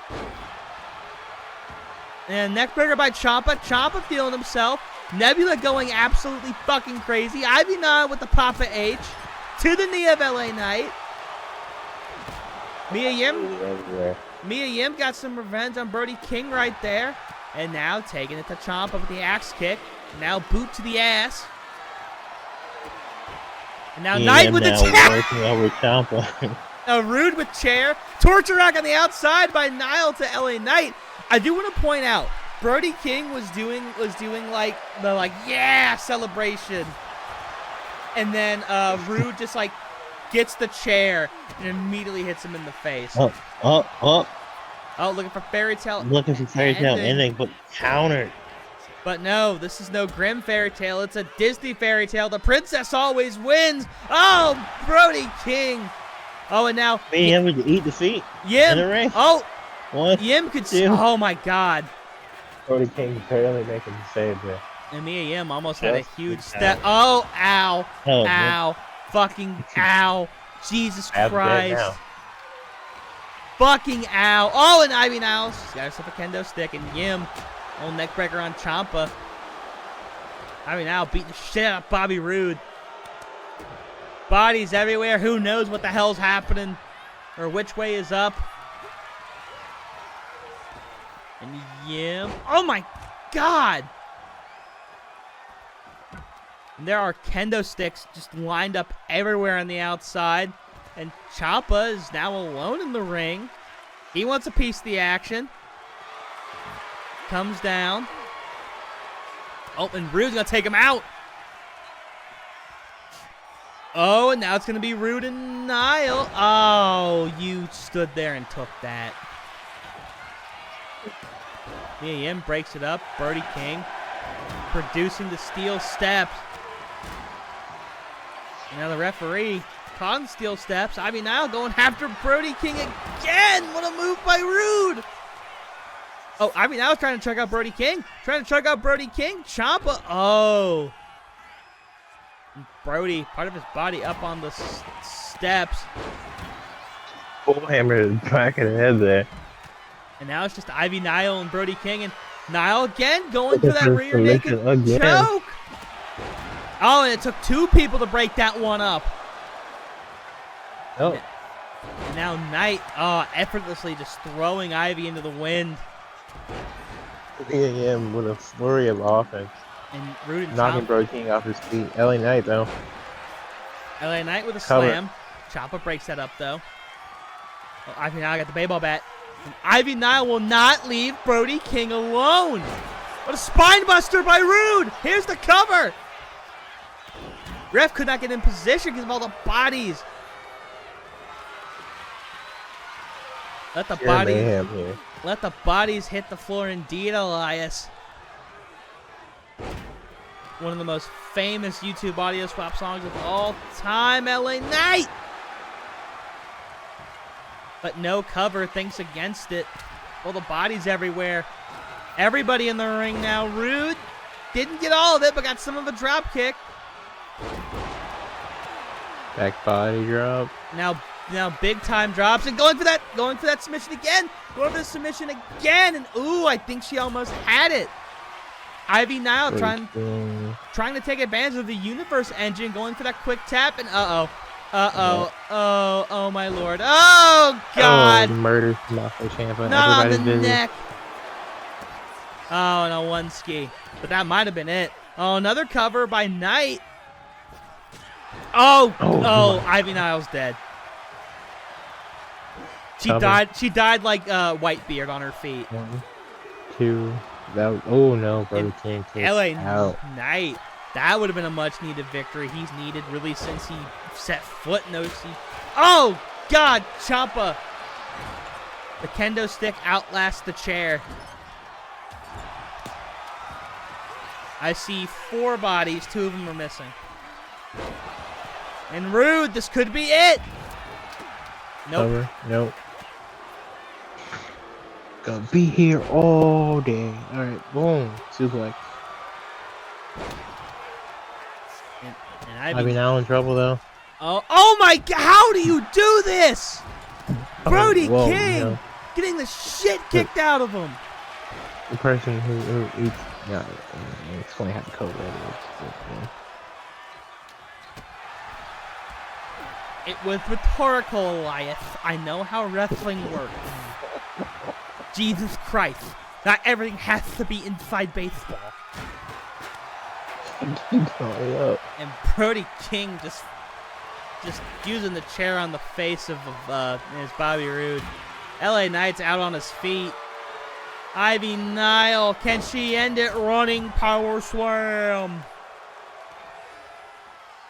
And neckbreaker by Ciampa. Ciampa feeling himself. Nebula going absolutely fucking crazy. Ivy Nile with the Papa H. To the knee of LA Knight. Mia Yim got some revenge on Brody King right there. And now taking it to Ciampa with the axe kick. Now boot to the ass. And now Knight with the chair. Roode with chair. Torture rack on the outside by Nile to LA Knight. I do want to point out, Brody King was doing like the yeah celebration. And then Roode just gets the chair and immediately hits him in the face. Oh, looking for fairy tale. Ending, but countered. But no, this is no Grimm fairy tale. It's a Disney fairy tale. The princess always wins. Oh, Brody King. Oh, and now Yim would eat defeat. Yim. In the ring. Oh, 1, Yim could. 2. Oh my God. Brody King barely making the save there. And Mia Yim almost had a huge step. Oh, ow, ow, fucking ow. Jesus Christ. Fucking ow. Oh, and Ivy now. She's got herself a kendo stick. And Yim, old neckbreaker on Ciampa. Ivy now beating the shit out of Bobby Roode. Bodies everywhere. Who knows what the hell's happening or which way is up. And Yim. Oh my God. And there are kendo sticks just lined up everywhere on the outside. And Ciampa is now alone in the ring. He wants a piece of the action. Comes down. Oh, and Roode's going to take him out. Oh, and now it's going to be Roode and Nile. Oh, you stood there and took that. Mia Yim breaks it up. Brody King producing the steel steps. And now the referee caught in steel steps. Ivy Nile going after Brody King again. What a move by Roode. Oh, Ivy Nile trying to choke out Brody King. Ciampa. Oh. Brody, part of his body up on the steps. Full hammer back of the head there. And now it's just Ivy Nile and Brody King. And Nile again going for that rear naked choke. Oh, and it took 2 people to break that one up. Oh. And now Knight, effortlessly just throwing Ivy into the wind. Yeah, with a flurry of offense. And Rude and Knocking Brody King off his feet. LA Knight, though. LA Knight with a Cover. slam. Ciampa breaks that up, though. Oh, Ivy Nile got the baseball bat. And Ivy Nile will not leave Brody King alone. What a spine buster by Rude. Here's the cover. Ref could not get in position because of all the bodies. Let the bodies hit the floor indeed, Elias. One of the most famous YouTube audio swap songs of all time, LA Knight. But no cover, thinks against it. All the bodies everywhere. Everybody in the ring now. Rude didn't get all of it, but got some of a drop kick. Back body drop. Now big time drops and going for that submission again. Going for the submission again, and ooh, I think she almost had it. Ivy Nile trying to take advantage of the Universe engine, going for that quick tap, and oh my lord, oh god, murder Tommaso Ciampa. Not on the busy. neck. Oh, and a one ski, but that might have been it. Oh, another cover by Knight. Oh, Ivy Nile's dead. She died like Whitebeard on her feet. 1, 2. Oh no, Brody King takes LA out. Knight. That would have been a much needed victory. He's needed really since he set foot in OC. Oh God, Ciampa. The kendo stick outlasts the chair. I see 4 bodies. 2 of them are missing. And Rude, this could be it. Nope. Cover. Nope. Gonna be here all day. Alright, boom. Suplex. And Ivy Nile in trouble though. Oh my God! How do you do this? Brody whoa, King no. getting the shit kicked out of him. The person who eats. Yeah, explain how the code is. It was rhetorical, Elias. I know how wrestling works. Jesus Christ. Not everything has to be inside baseball. And Brody King just using the chair on the face of his Bobby Roode. LA Knight's out on his feet. Ivy Nile, can she end it? Running power slam.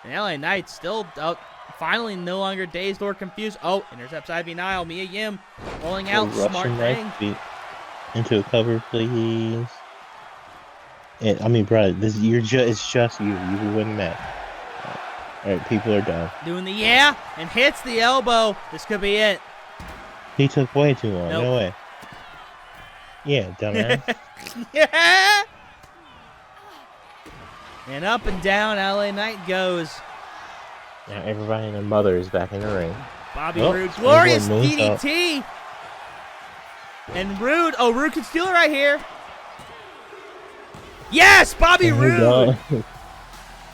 And LA Knight still out. Finally, no longer dazed or confused. Oh, intercepts Ivy Nile. Mia Yim rolling out. Smart thing. Into a cover, please. And, I mean, bro, it's just you. You will win that. All right, people are done. Doing the and hits the elbow. This could be it. He took way too long. Nope. No way. Yeah, dumbass. Yeah. And up and down, LA Knight goes. Now everybody and their mother is back in the ring. Bobby Roode, glorious DDT. And Roode, Roode can steal it right here. Yes, Bobby Roode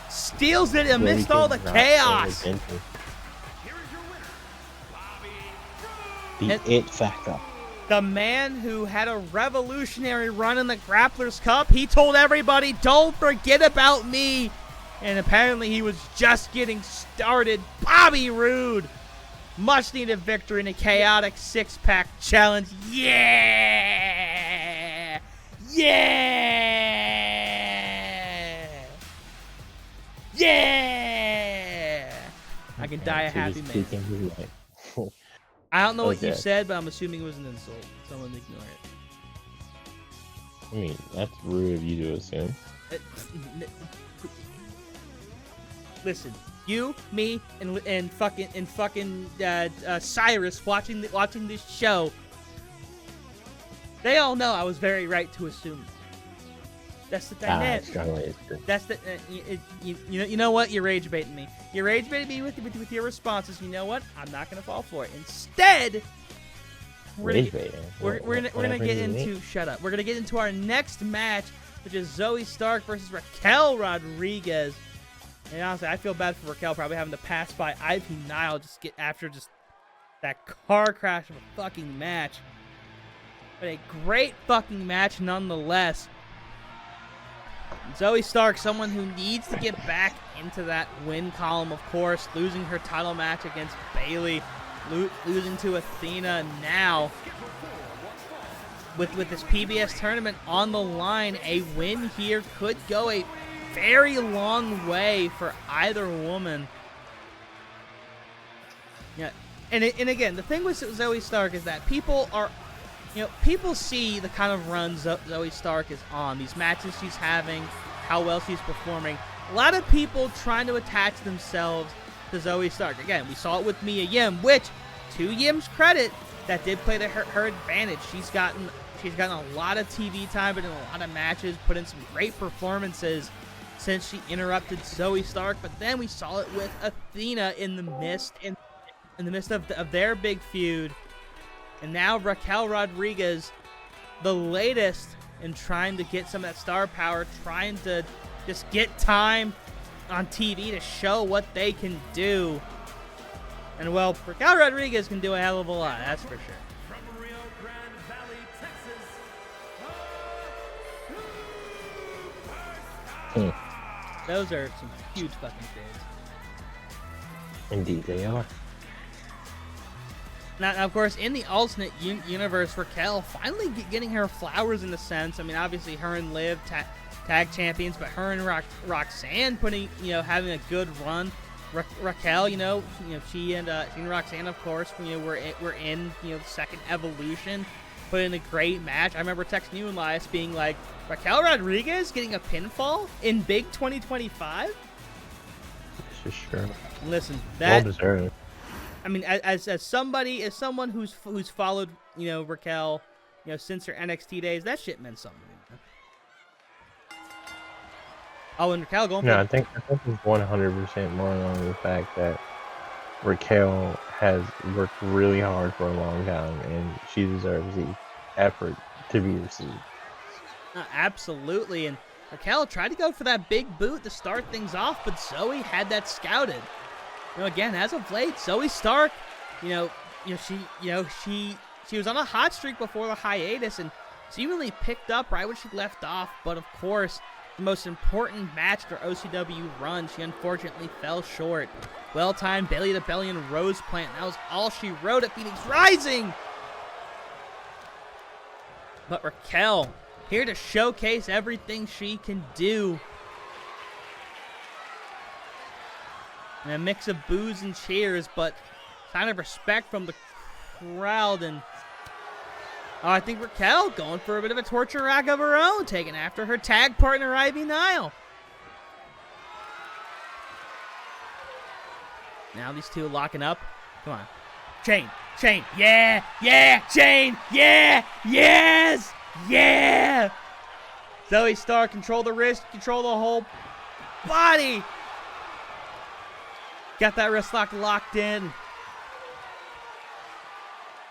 steals it amidst all the chaos. The it factor. The man who had a revolutionary run in the Grappler's Cup, he told everybody, don't forget about me. And apparently he was just getting started. Bobby Roode. Much needed victory in a chaotic 6-pack challenge. Yeah! Yeah! Yeah! I can die a happy man. I don't know what you said, but I'm assuming it was an insult. Someone ignore it. I mean, that's rude of you to assume. Listen, you, me, and fucking Cyrus watching this show. They all know I was very right to assume. That's the dynamic. That's the you know what? You're rage baiting me. You're rage baiting me with your responses. You know what? I'm not gonna fall for it. Instead, we're gonna get into shut up. We're gonna get into our next match, which is Zoe Stark versus Raquel Rodriguez. And honestly, I feel bad for Raquel probably having to pass by Ivy Nile after that car crash of a fucking match. But a great fucking match nonetheless. Zoe Stark, someone who needs to get back into that win column, of course, losing her title match against Bayley, losing to Athena now. With this PBS tournament on the line, a win here could go a very long way for either woman. Yeah, and again, the thing with Zoe Stark is that people see the kind of run Zoe Stark is on, these matches she's having, how well she's performing. A lot of people trying to attach themselves to Zoe Stark. Again, we saw it with Mia Yim, which, to Yim's credit, that did play to her advantage. She's gotten a lot of TV time, but in a lot of matches, put in some great performances since she interrupted Zoe Stark. But then we saw it with Athena in the midst of their big feud. And now Raquel Rodriguez, the latest in trying to get some of that star power, trying to just get time on TV to show what they can do. And, well, Raquel Rodriguez can do a hell of a lot, that's for sure. Those are some huge fucking things. Indeed, they are. Now, of course, in the alternate universe, Raquel finally getting her flowers in a sense. I mean, obviously, her and Liv tag champions, but her and Roxanne having a good run. Raquel, she and Roxanne, of course, were in the second Evolution, put in a great match. I remember texting you and Elias being like, Raquel Rodriguez getting a pinfall in Big 2025. For sure. Listen, Well deserved. I mean, as someone who's followed Raquel since her NXT days, that shit meant something. Oh, and Raquel going. No, I think it's 100% more on the fact that Raquel has worked really hard for a long time, and she deserves the effort to be received. Absolutely, and Raquel tried to go for that big boot to start things off, but Zoe had that scouted. Again, as of late, Zoe Stark, she was on a hot streak before the hiatus, and seemingly picked up right when she left off. But of course, the most important match to her OCW run, she unfortunately fell short. Well-timed belly to belly and Rose Plant. That was all she wrote at Phoenix Rising. But Raquel, here to showcase everything she can do. And a mix of boos and cheers, but sign of respect from the crowd. And I think Raquel going for a bit of a torture rack of her own, taking after her tag partner Ivy Nile. Now these two locking up. Come on. Chain. Yeah, Chain. Yeah, yes, yeah. Zoe Stark, control the wrist, control the whole body. Got that wrist lock locked in.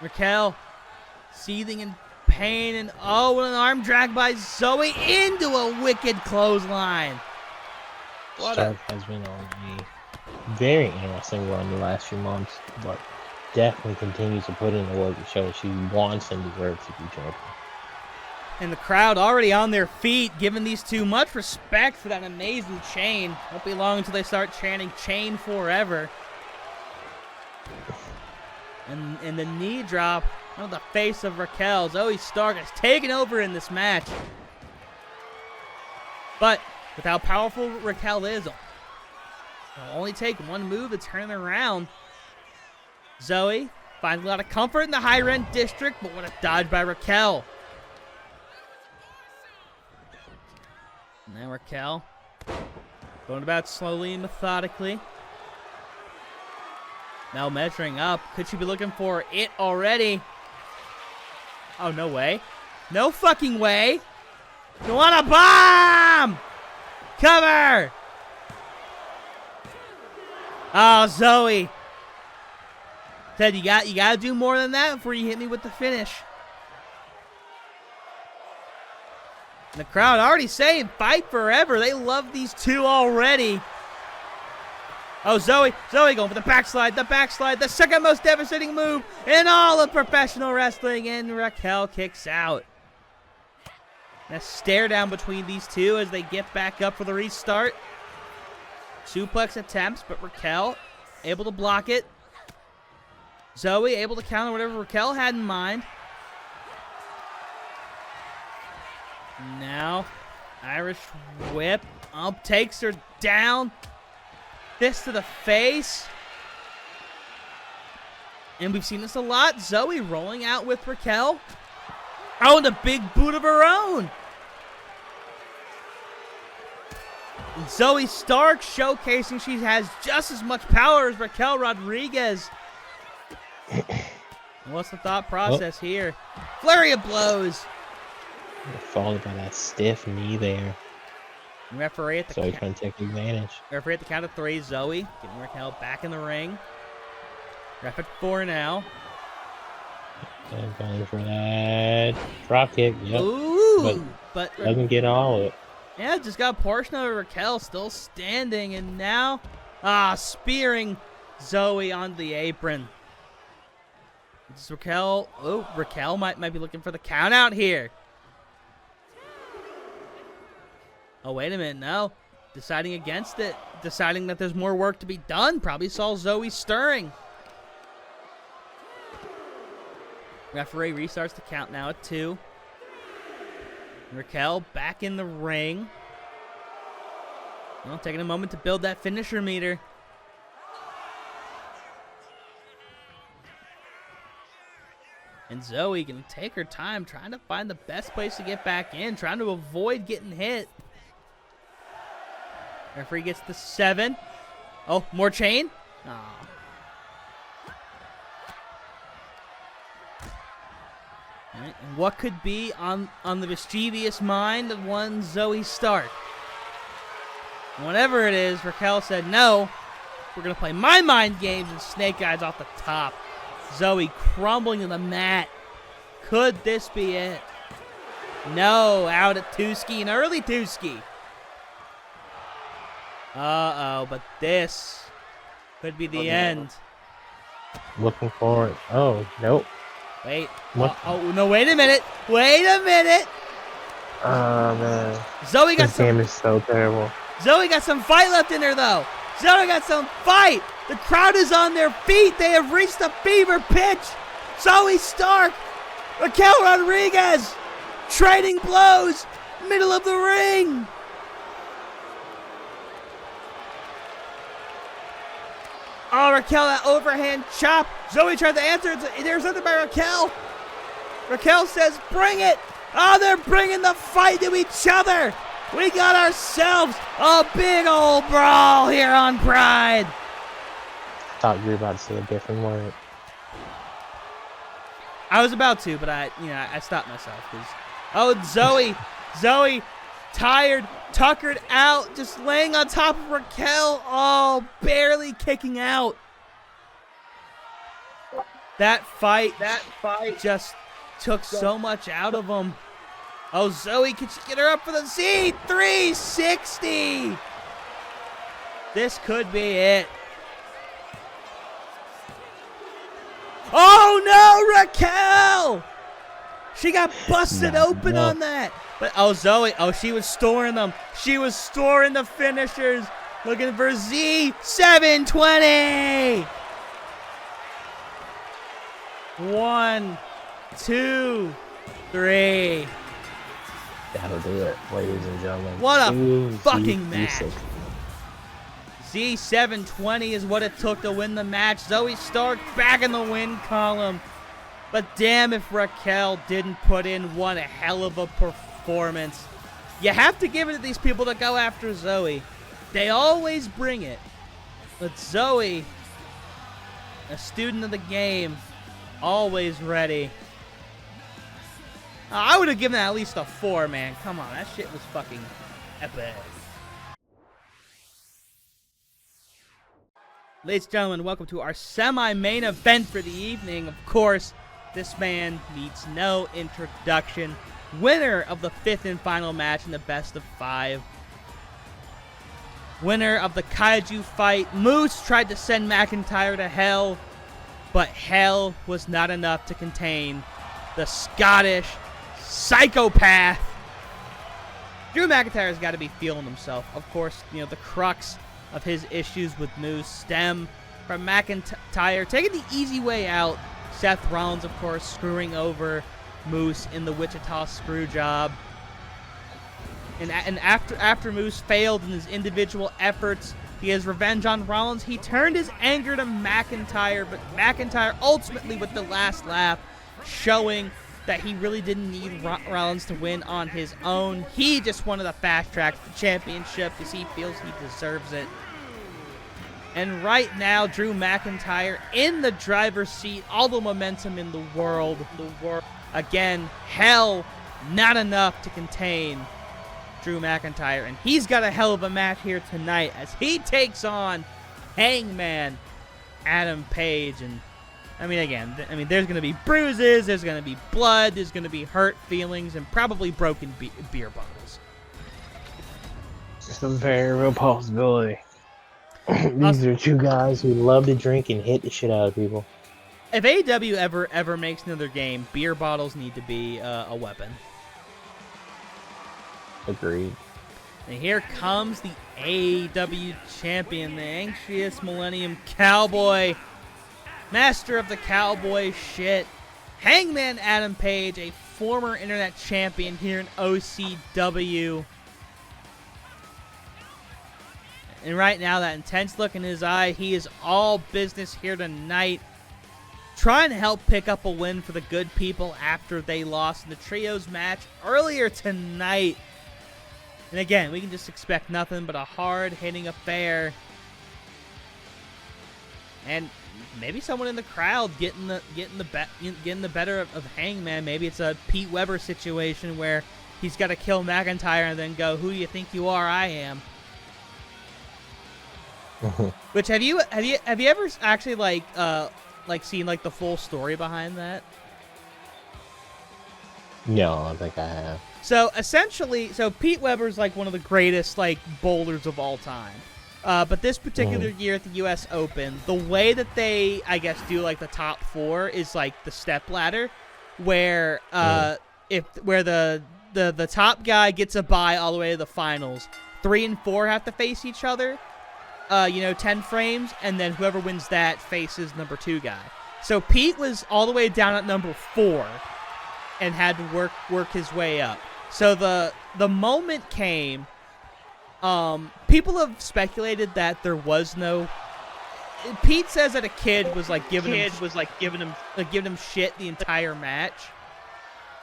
Raquel seething in pain, and what an arm drag by Zoe into a wicked clothesline. Stark has been on a very interesting run the last few months, but definitely continues to put in the work to show that she wants and deserves to be champion. And the crowd already on their feet, giving these two much respect for that amazing chain. Won't be long until they start chanting "Chain Forever." And the knee drop on the face of Raquel. Zoe Stark has taken over in this match. But with how powerful Raquel is, it'll only take one move to turn it around. Zoe finds a lot of comfort in the high rent district, but what a dodge by Raquel. And then Raquel going about slowly and methodically. Now measuring up. Could she be looking for it already? Oh, no way. No fucking way. You want a bomb? Cover. Oh, Zoe. Said you gotta do more than that before you hit me with the finish. And the crowd already saying fight forever. They love these two already. Oh, Zoe going for the backslide, the second most devastating move in all of professional wrestling, and Raquel kicks out. And a stare down between these two as they get back up for the restart. Suplex attempts, but Raquel able to block it. Zoe able to counter whatever Raquel had in mind. Now, Irish whip. Up takes her down. Fist to the face. And we've seen this a lot. Zoe rolling out with Raquel. Oh, and a big boot of her own. And Zoe Stark showcasing she has just as much power as Raquel Rodriguez. What's the thought process here? Flurry of blows. Followed by that stiff knee there. Referee at the Zoe trying to take advantage. Referee at the count of 3. Zoe getting Raquel back in the ring. Ref at 4 now. And going for that drop kick. Yep. Ooh, but doesn't get all of it. Yeah, just got a portion of Raquel still standing, and now spearing Zoe on the apron. It's Raquel. Oh, Raquel might be looking for the count out here. Oh, wait a minute, no. Deciding against it. Deciding that there's more work to be done. Probably saw Zoe stirring. Referee restarts the count now at 2. Raquel back in the ring. Well, taking a moment to build that finisher meter. And Zoe can take her time trying to find the best place to get back in. Trying to avoid getting hit. Referee gets the 7. Oh, more chain? Oh. Right, and what could be on the mischievous mind of one Zoe Stark? Whatever it is, Raquel said, no, we're going to play my mind games and snake eyes off the top. Zoe crumbling to the mat. Could this be it? No, out at two-ski, an early two-ski. Uh-oh, but this could be the end. Looking for it. Oh, nope. Wait. What? Oh, no, wait a minute. Wait a minute. Oh, man. Zoe got this game is so terrible. Zoe got some fight left in her, though. Zoe got some fight. The crowd is on their feet. They have reached a fever pitch. Zoe Stark, Raquel Rodriguez, trading blows, middle of the ring. Oh, Raquel, that overhand chop. Zoe tried to answer. There's something by Raquel. Raquel says, bring it. Oh, they're bringing the fight to each other. We got ourselves a big old brawl here on Pride. Thought you were about to say a different word. I was about to, but I stopped myself. Zoe, tired, tuckered out, just laying on top of Raquel, oh, barely kicking out. That fight just took so much out of him. Oh, Zoe, can she get her up for the Z360? This could be it. Oh, no, Raquel! She got busted open on that. But, oh, Zoe, she was storing them. She was storing the finishers. Looking for Z720. 1, 2, 3. That'll do it, ladies and gentlemen. What a fucking match. Z720 is what it took to win the match. Zoe Stark back in the win column. But damn if Raquel didn't put in one hell of a performance. You have to give it to these people that go after Zoe. They always bring it. But Zoe, a student of the game, always ready. I would have given that at least a 4, man. Come on, that shit was fucking epic. Ladies and gentlemen, welcome to our semi-main event for the evening. Of course, this man needs no introduction. Winner of the 5th and final match in the best of 5. Winner of the Kaiju fight. Moose tried to send McIntyre to hell, but hell was not enough to contain the Scottish psychopath, Drew McIntyre's got to be feeling himself. Of course, the crux of his issues with Moose stem from McIntyre taking the easy way out. Seth Rollins, of course, screwing over Moose in the Wichita screw job. And after Moose failed in his individual efforts to get his revenge on Rollins, he turned his anger to McIntyre, but McIntyre ultimately with the last laugh, showing that he really didn't need Rollins to win on his own. He just wanted to fast track the championship because he feels he deserves it. And right now, Drew McIntyre in the driver's seat, all the momentum in the world. Again, hell, not enough to contain Drew McIntyre. And he's got a hell of a match here tonight as he takes on Hangman Adam Page. And there's going to be bruises, there's going to be blood, there's going to be hurt feelings, and probably broken beer bottles. It's a very real possibility. These are two guys who love to drink and hit the shit out of people. If AEW ever makes another game, beer bottles need to be a weapon. Agreed. And here comes the AEW champion, the Anxious Millennium Cowboy, master of the cowboy shit, Hangman Adam Page, a former internet champion here in OCW. And right now, that intense look in his eye, he is all business here tonight. Trying to help pick up a win for the good people after they lost in the trios match earlier tonight. And again, we can just expect nothing but a hard-hitting affair. And maybe someone in the crowd getting the better of Hangman. Maybe it's a Pete Weber situation where he's got to kill McIntyre and then go, "Who do you think you are? I am." Which have you ever actually seen like the full story behind that? No, I don't think I have. So essentially, Pete Weber's like one of the greatest like bowlers of all time. But this particular year at the U.S. Open, the way that they, I guess, do like the top four is like the step ladder, where the top guy gets a bye all the way to the finals. 3 and 4 have to face each other. 10 frames, and then whoever wins that faces number 2 guy. So Pete was all the way down at number 4 and had to work his way up. So the moment came, people have speculated that there was no. Pete says that a kid was like giving him shit the entire match.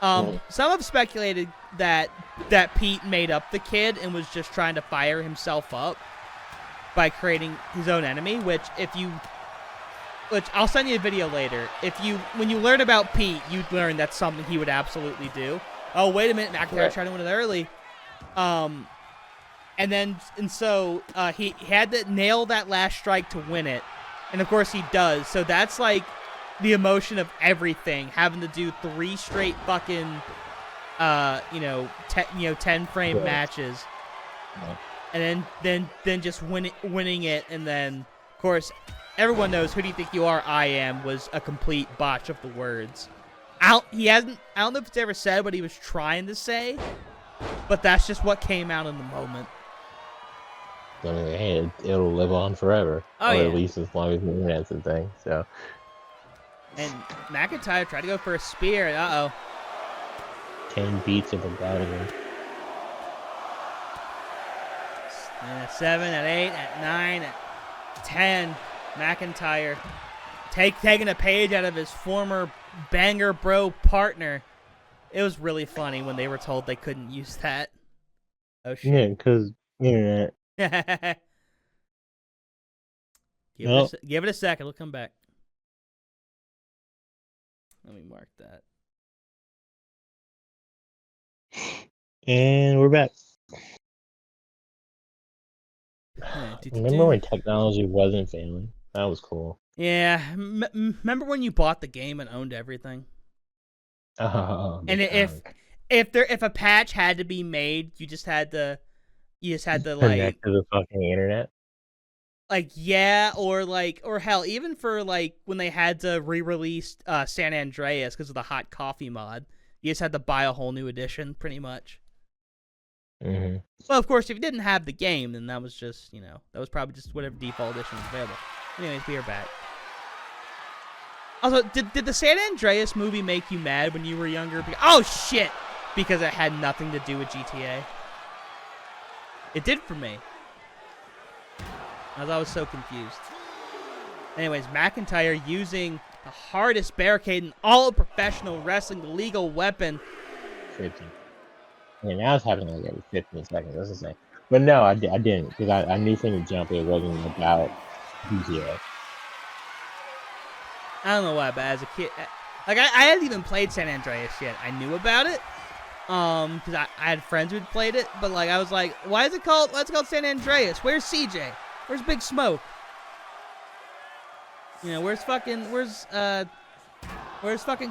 Some have speculated that Pete made up the kid and was just trying to fire himself up by creating his own enemy, which I'll send you a video later. When you learn about Pete, you'd learn that's something he would absolutely do. Oh, wait a minute, McIntyre tried to win it early. So he had to nail that last strike to win it. And of course he does. So that's like the emotion of everything, having to do 3 straight fucking 10 frame matches. And then just winning it, and then of course everyone knows "Who do you think you are? I am" was a complete botch of the words. I don't know if it's ever said what he was trying to say, but that's just what came out in the moment. I mean, hey, it'll live on forever, or at least as long as the internet's a thing. So. And McIntyre tried to go for a spear. 10 beats of a Gallagher. And at 7, at 8, at 9, at 10, McIntyre taking a page out of his former Banger Bro partner. It was really funny when they were told they couldn't use that. Oh shit! Yeah, because internet. Give it a second. We'll come back. Let me mark that. And we're back. Remember when technology wasn't failing? That was cool. Yeah. Remember when you bought the game and owned everything? Oh, and if a patch had to be made, you just had to connect to the fucking internet. Or hell, even for like when they had to re-release San Andreas because of the hot coffee mod, you just had to buy a whole new edition, pretty much. Mm-hmm. Well, of course, if you didn't have the game, then that was just, that was probably just whatever default edition was available. Anyways, we are back. Also, did the San Andreas movie make you mad when you were younger? Oh, shit! Because it had nothing to do with GTA. It did for me. I was so confused. Anyways, McIntyre using the hardest barricade in all of professional wrestling, the legal weapon. 15. I mean, now it's happening like every 15 seconds. That's insane. But no, I didn't, because I knew from the jump it wasn't about GTA. I don't know why, but as a kid, like I hadn't even played San Andreas yet. I knew about it, because I had friends who'd played it. But like I was like, why is it called? What's it called San Andreas? Where's CJ? Where's Big Smoke? Where's fucking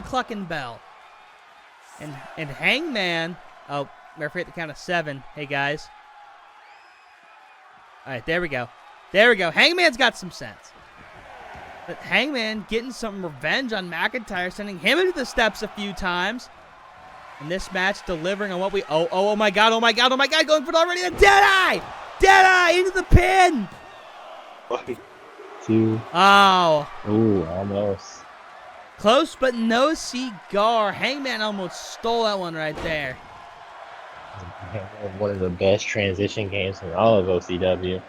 Cluck and Bell? And Hangman. Oh, better forget the count of 7. Hey guys. All right, there we go. There we go. Hangman's got some sense. But Hangman getting some revenge on McIntyre, sending him into the steps a few times. And this match delivering on what we... Oh my God, going for it already. The Deadeye! Deadeye into the pin! 2. Oh. Ooh, almost. Close, but no cigar. Hangman almost stole that one right there. One of the best transition games in all of OCW.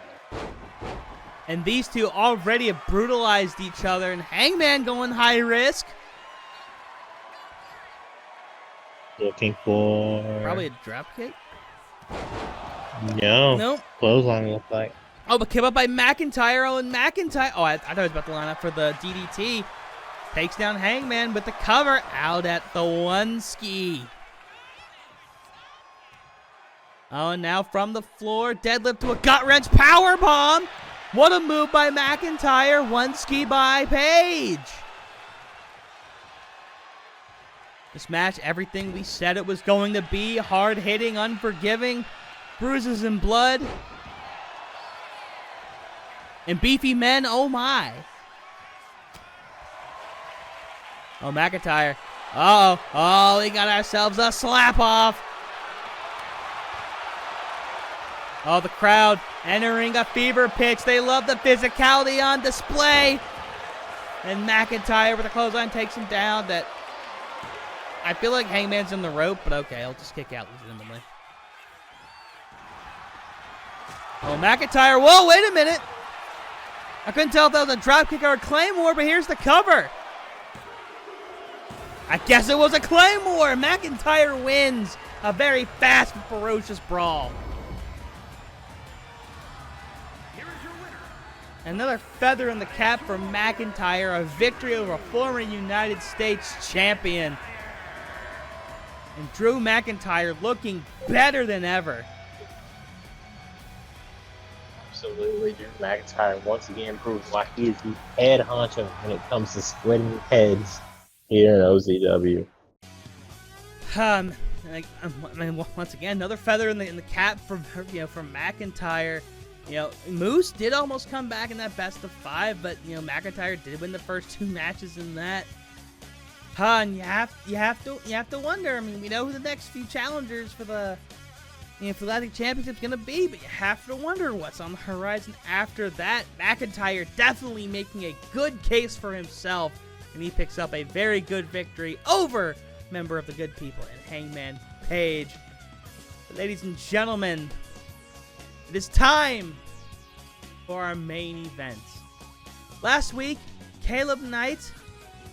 And these two already have brutalized each other, and Hangman going high risk. Looking for... Probably a dropkick? No. Nope. Clothesline looked like. Oh, but came up by McIntyre. Oh, and McIntyre... Oh, I thought he was about to line up for the DDT. Takes down Hangman with the cover out at the 1 ski. Oh, and now from the floor, deadlift to a gut-wrench powerbomb. What a move by McIntyre. 1 ski by Page. This match, everything we said it was going to be. Hard-hitting, unforgiving, bruises and blood. And beefy men, oh my. Oh, McIntyre. Uh-oh. Oh, we got ourselves a slap-off. Oh, the crowd entering a fever pitch. They love the physicality on display. And McIntyre with a clothesline takes him down. That I feel like Hangman's in the rope, but okay, I'll just kick out legitimately. Oh, McIntyre. Whoa, wait a minute. I couldn't tell if that was a dropkick or a Claymore, but here's the cover. I guess it was a Claymore. McIntyre wins a very fast and ferocious brawl. Another feather in the cap for McIntyre, a victory over a former United States champion. And Drew McIntyre looking better than ever. Absolutely, Drew McIntyre once again proves why he is the head honcho when it comes to splitting heads here in OCW. Once again, another feather in the cap from McIntyre. Moose did almost come back in that best of 5, but McIntyre did win the first 2 matches in that. And you have to wonder. I mean, we know who the next few challengers for the Atlantic Championship's gonna be, but you have to wonder what's on the horizon after that. McIntyre definitely making a good case for himself, and he picks up a very good victory over member of the Good People and Hangman Page. But ladies and gentlemen, it is time for our main event. Last week, Caleb Knight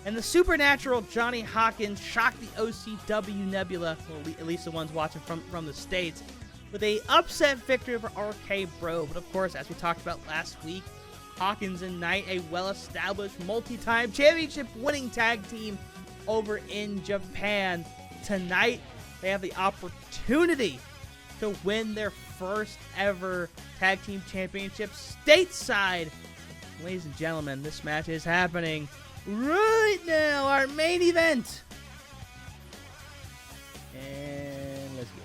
and the supernatural Johnny Hawkins shocked the OCW Nebula, well, at least the ones watching from the States, with a upset victory over RK Bro. But of course, as we talked about last week, Hawkins and Knight, a well-established multi-time championship winning tag team over in Japan. Tonight, they have the opportunity to win their first ever tag team championship stateside. Ladies and gentlemen, this match is happening right now, our main event. And let's go.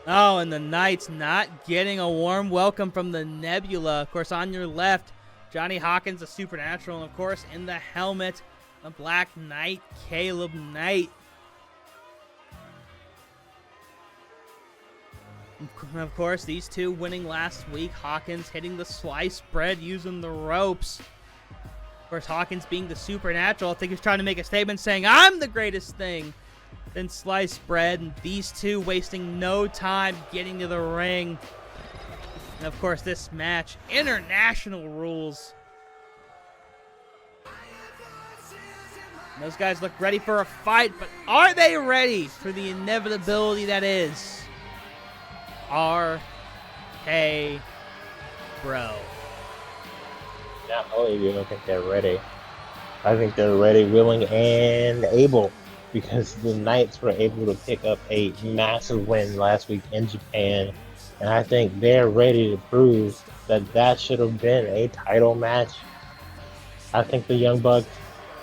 Oh, and the Knights not getting a warm welcome from the Nebula. Of course, on your left, Johnny Hawkins, the Supernatural, and of course, in the helmet, the Black Knight, Caleb Knight. And of course, these two winning last week. Hawkins hitting the sliced bread using the ropes. Of course, Hawkins being the supernatural. I think he's trying to make a statement saying, I'm the greatest thing than sliced bread. And these two wasting no time getting to the ring. And of course, this match, international rules. And those guys look ready for a fight, but are they ready for the inevitability that is RK Bro? Not only do I think they're ready, I think they're ready, willing, and able, because the Knights were able to pick up a massive win last week in Japan, and I think they're ready to prove that that should have been a title match. I think the Young Bucks,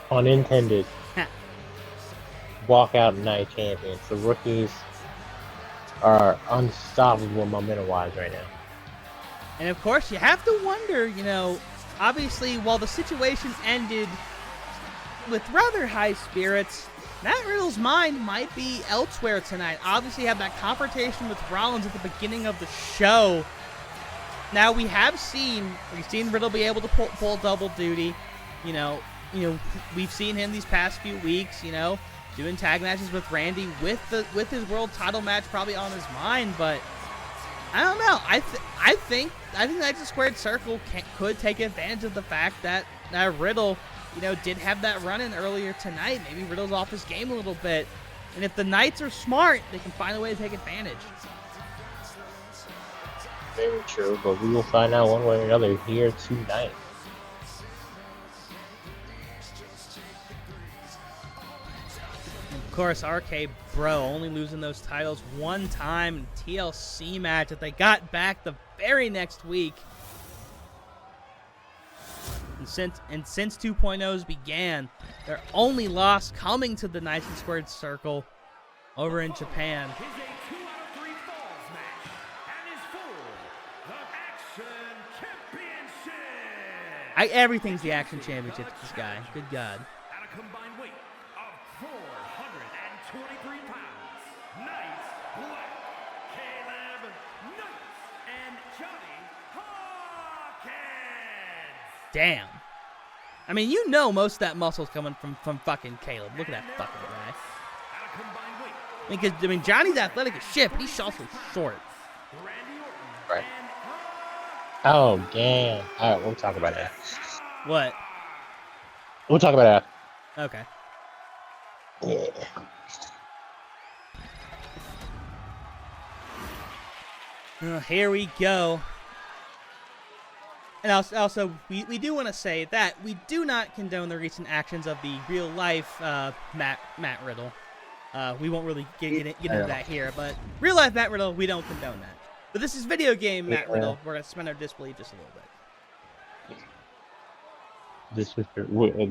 pun intended, walk out Night champions. The rookies are unstoppable momentum-wise right now. And of course, you have to wonder, you know, obviously, while the situation ended with rather high spirits, Matt Riddle's mind might be elsewhere tonight. Obviously, had that confrontation with Rollins at the beginning of the show. Now, we've seen Riddle be able to pull double duty. You know, we've seen him these past few weeks, you know, doing tag matches with Randy with his world title match probably on his mind, but I don't know. I think Knights of Squared Circle could take advantage of the fact that Riddle, you know, did have that run-in earlier tonight. Maybe Riddle's off his game a little bit. And if the Knights are smart, they can find a way to take advantage. Very true, but we will find out one way or another here tonight. Of course, RK Bro only losing those titles one time in TLC match that they got back the very next week. And since 2.0s began, their only loss coming to the Knights of Squared Circle over in Japan. Everything's the Action Championship to this guy. Good God. At a combined weight of 423 pounds, Knights Black, Caleb Knights, and Johnny Hawkins. Damn. I mean, you know most of that muscle's coming from fucking Caleb. Look at that fucking guy. At a combined weight. Because, I mean, Johnny's athletic as shit, but he's also short. Randy Orton Right. and Oh, damn. All right, we'll talk about that. What? We'll talk about that. Okay. Yeah. Here we go. And also we do want to say that we do not condone the recent actions of the real-life Matt Riddle. We won't really get into that here, but real-life Matt Riddle, we don't condone that. But this is video game Matt Riddle. We're going to suspend our disbelief just a little bit.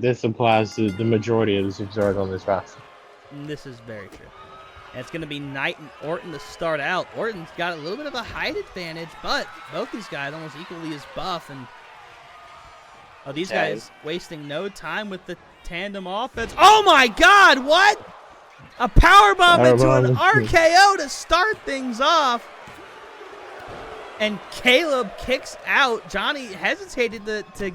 This applies to the majority of the superstars on this roster. And this is very true. And it's going to be Knight and Orton to start out. Orton's got a little bit of a height advantage, but both these guys almost equally as buff. And these guys wasting no time with the tandem offense. Oh my God! What? A powerbomb into an RKO to start things off. And Caleb kicks out. Johnny hesitated to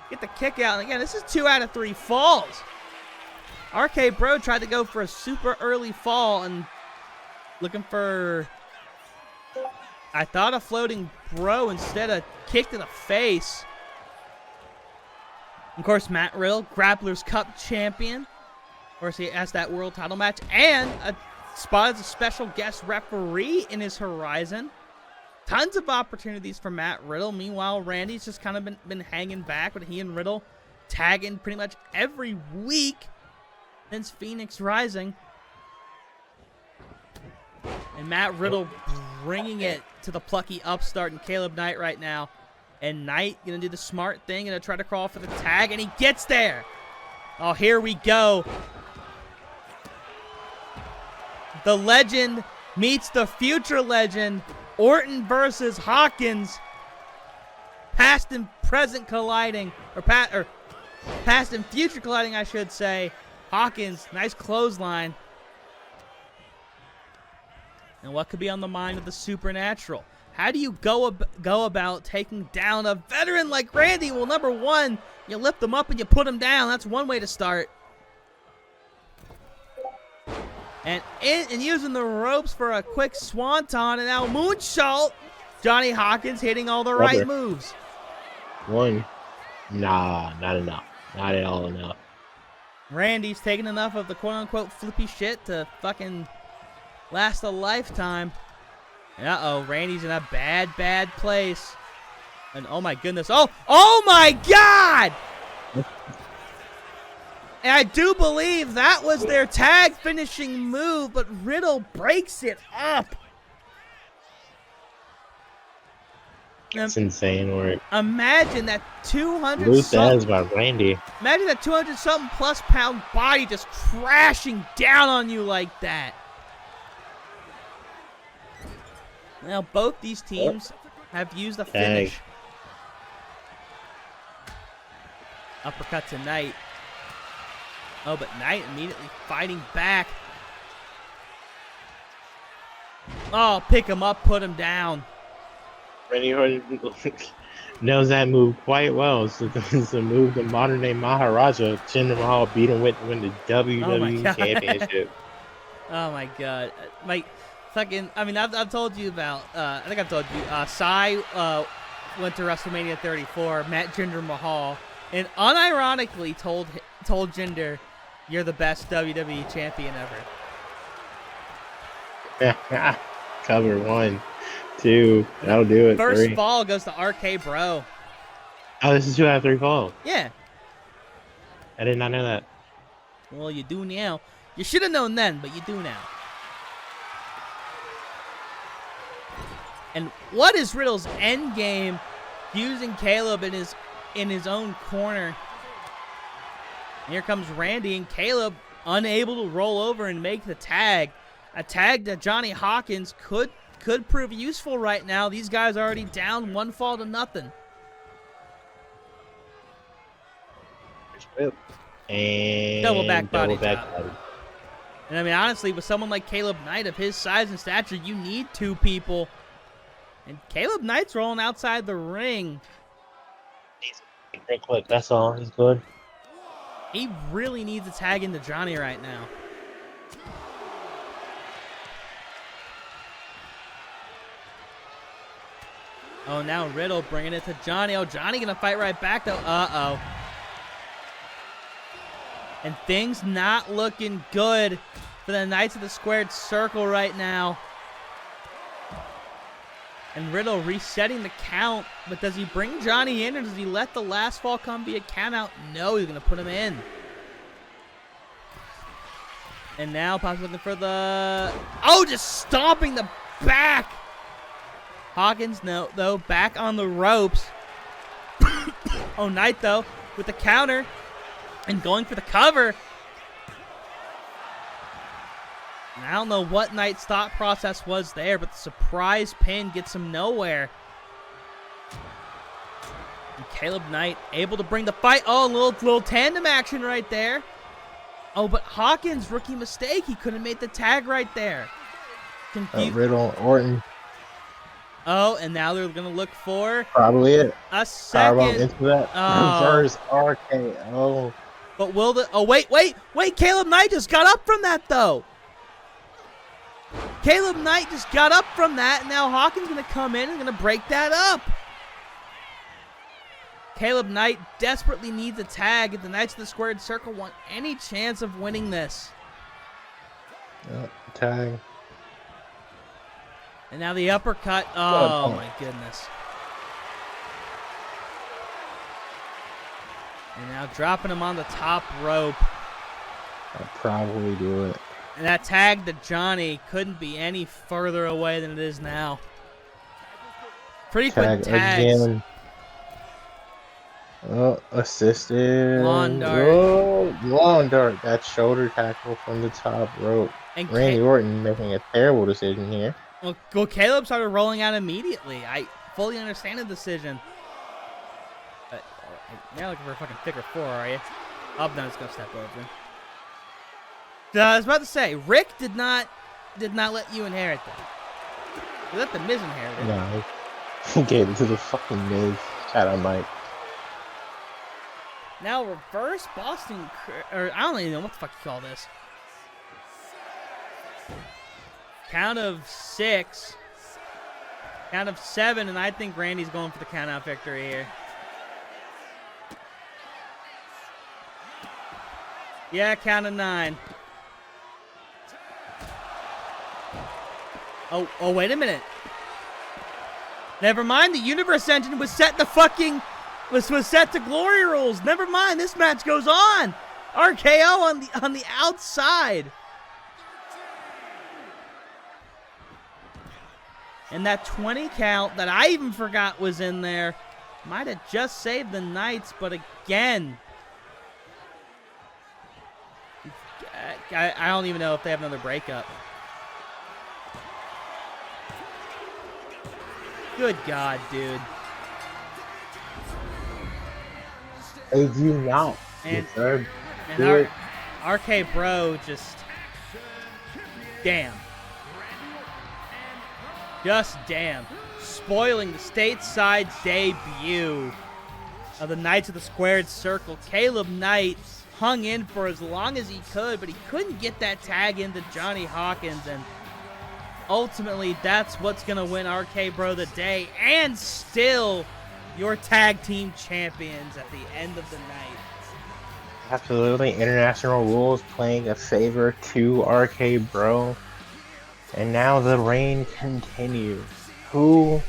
get the kick out. And again, this is 2 out of 3 falls. RK Bro tried to go for a super early fall and looking for, I thought, a floating bro, instead a kick to the face. Of course, Matt Riddle, Grappler's Cup champion. Of course, he has that world title match and a spot as a special guest referee in his horizon. Tons of opportunities for Matt Riddle. Meanwhile, Randy's just kind of been hanging back, but he and Riddle tagging pretty much every week since Phoenix Rising. And Matt Riddle bringing it to the plucky upstart and Caleb Knight right now. And Knight going to do the smart thing and try to crawl for the tag, and he gets there. Oh, here we go. The legend meets the future legend. Orton versus Hawkins. Past and present colliding. Or past and future colliding, I should say. Hawkins, nice clothesline. And what could be on the mind of the Supernatural? How do you go about taking down a veteran like Randy? Well, number one, you lift him up and you put him down. That's one way to start. And using the ropes for a quick swanton, and now moonsault. Johnny Hawkins hitting all the right moves. One. Nah, not enough. Not at all enough. Randy's taking enough of the quote-unquote flippy shit to fucking last a lifetime. Uh-oh, Randy's in a bad, bad place. And oh my goodness. Oh my God! And I do believe that was their tag finishing move, but Riddle breaks it up. That's insane work. Imagine that 200 Loose as by Randy. Imagine that 200 something plus pound body just crashing down on you like that. Now both these teams have used a finish. Uppercut to Knight. Oh, but Knight immediately fighting back. Oh, pick him up, put him down. Randy Orton knows that move quite well. It's a move the modern day Maharaja Jinder Mahal beat him with to win the WWE Championship. Oh my God, Mike. Fucking, I mean, I've told you about. I think I've told you. Sai went to WrestleMania 34, met Jinder Mahal, and unironically told Jinder, "You're the best WWE champion ever." Cover 1, 2. That'll do it. First 3. fall goes to RK Bro. Oh, this is 2 out of 3 falls. Yeah. I did not know that. Well, you do now. You should have known then, but you do now. And what is Riddle's end game? Using Caleb in his own corner. Here comes Randy, and Caleb unable to roll over and make the tag. A tag that Johnny Hawkins could prove useful right now. These guys are already down 1 fall to nothing. And double back body body. drop. And I mean, honestly, with someone like Caleb Knight of his size and stature, you need 2 people. And Caleb Knight's rolling outside the ring. Real quick, that's all. He's good. He really needs a tag into Johnny right now. Oh, now Riddle bringing it to Johnny. Oh, Johnny gonna fight right back though. Uh-oh. And things not looking good for the Knights of the Squared Circle right now. And Riddle resetting the count, but does he bring Johnny in, or does he let the last fall come be a count out? No, he's gonna put him in. And now Pop's looking for the... Oh, just stomping the back. Hawkins, no, though, back on the ropes. Oh, Knight, though, with the counter and going for the cover. And I don't know what Knight's thought process was there, but the surprise pin gets him nowhere. And Caleb Knight able to bring the fight. Oh, a little tandem action right there. Oh, but Hawkins, rookie mistake. He couldn't make the tag right there. Riddle, Orton. Oh, and now they're going to look for... Probably it. A second. Powerbomb into that. Reverse RKO. But will the... Oh, wait. Caleb Knight just got up from that, though. Caleb Knight just got up from that, and now Hawkins going to come in and going to break that up. Caleb Knight desperately needs a tag if the Knights of the Squared Circle want any chance of winning this. Tag. And now the uppercut. Oh, my goodness. And now dropping him on the top rope. I'll probably do it. And that tag to Johnny couldn't be any further away than it is now. Pretty quick tags. Again. Oh, assisted. Lawn dart. Oh, lawn dart. That shoulder tackle from the top rope. And Randy Orton making a terrible decision here. Well, Caleb started rolling out immediately. I fully understand the decision. But now looking for a fucking thicker 4, are you? Oh, no, it's gonna step over him. I was about to say, Rick did not let you inherit that. Was that the Miz inherited? No, he gave it to the fucking Miz. Shout out Mike. Now reverse Boston, or I don't even know what the fuck you call this. Count of 6. Count of 7, and I think Randy's going for the count-out victory here. Yeah, count of 9. Oh, wait a minute. Never mind, the Universe Engine was set to fucking... was set to Glory Rules. Never mind, this match goes on. RKO on the outside. And that 20 count that I even forgot was in there might have just saved the Knights, but again, I don't even know if they have another breakup. Good God, dude. They do not. And Good. RK Bro just... damn. Just damn. Spoiling the stateside debut of the Knights of the Squared Circle. Caleb Knight hung in for as long as he could, but he couldn't get that tag into Johnny Hawkins, and ultimately that's what's going to win RK Bro the day, and still your tag team champions at the end of the night. Absolutely, international rules playing a favor to RK Bro. And now the reign continues. Who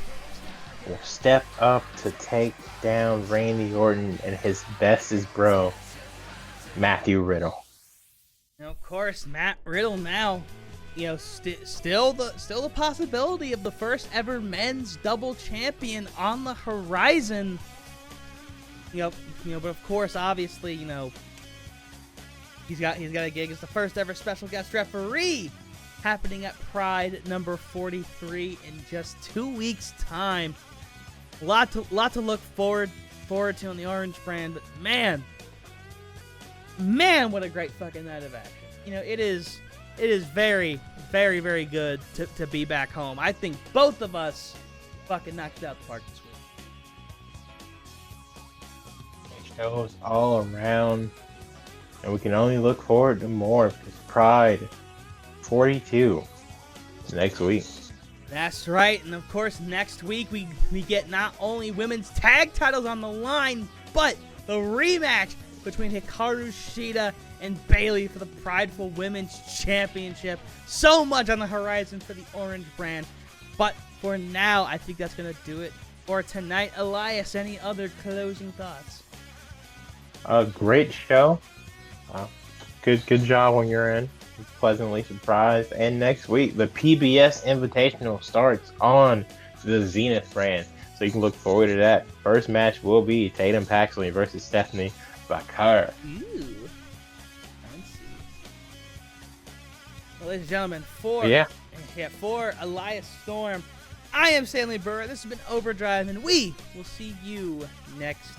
will step up to take down Randy Orton and his bestest bro, Matthew Riddle? Now, of course, Matt Riddle now, you know, still the possibility of the first ever men's double champion on the horizon. You know, but of course, obviously, you know, he's got a gig as the first ever special guest referee, happening at Pride number 43 in just 2 weeks' time. A lot to look forward to on the Orange brand, but man, what a great fucking night of action. You know, it is very, very, very good to be back home. I think both of us fucking knocked it out the park this week. Shows all around, and we can only look forward to more because Pride 42 next week. That's right, and of course next week we get not only women's tag titles on the line, but the rematch between Hikaru Shida and Bayley for the Prideful Women's Championship. So much on the horizon for the Orange brand, but for now I think that's going to do it for tonight. Elias, any other closing thoughts? A great show. Good job on your end. Pleasantly surprised. And next week, the PBS Invitational starts on the Zenith brand, so you can look forward to that. First match will be Tatum Paxley versus Stephanie Bakar. Ooh, fancy. Well, ladies and gentlemen, for Elias Storm, I am Stanley Burr. This has been Overdrive, and we will see you next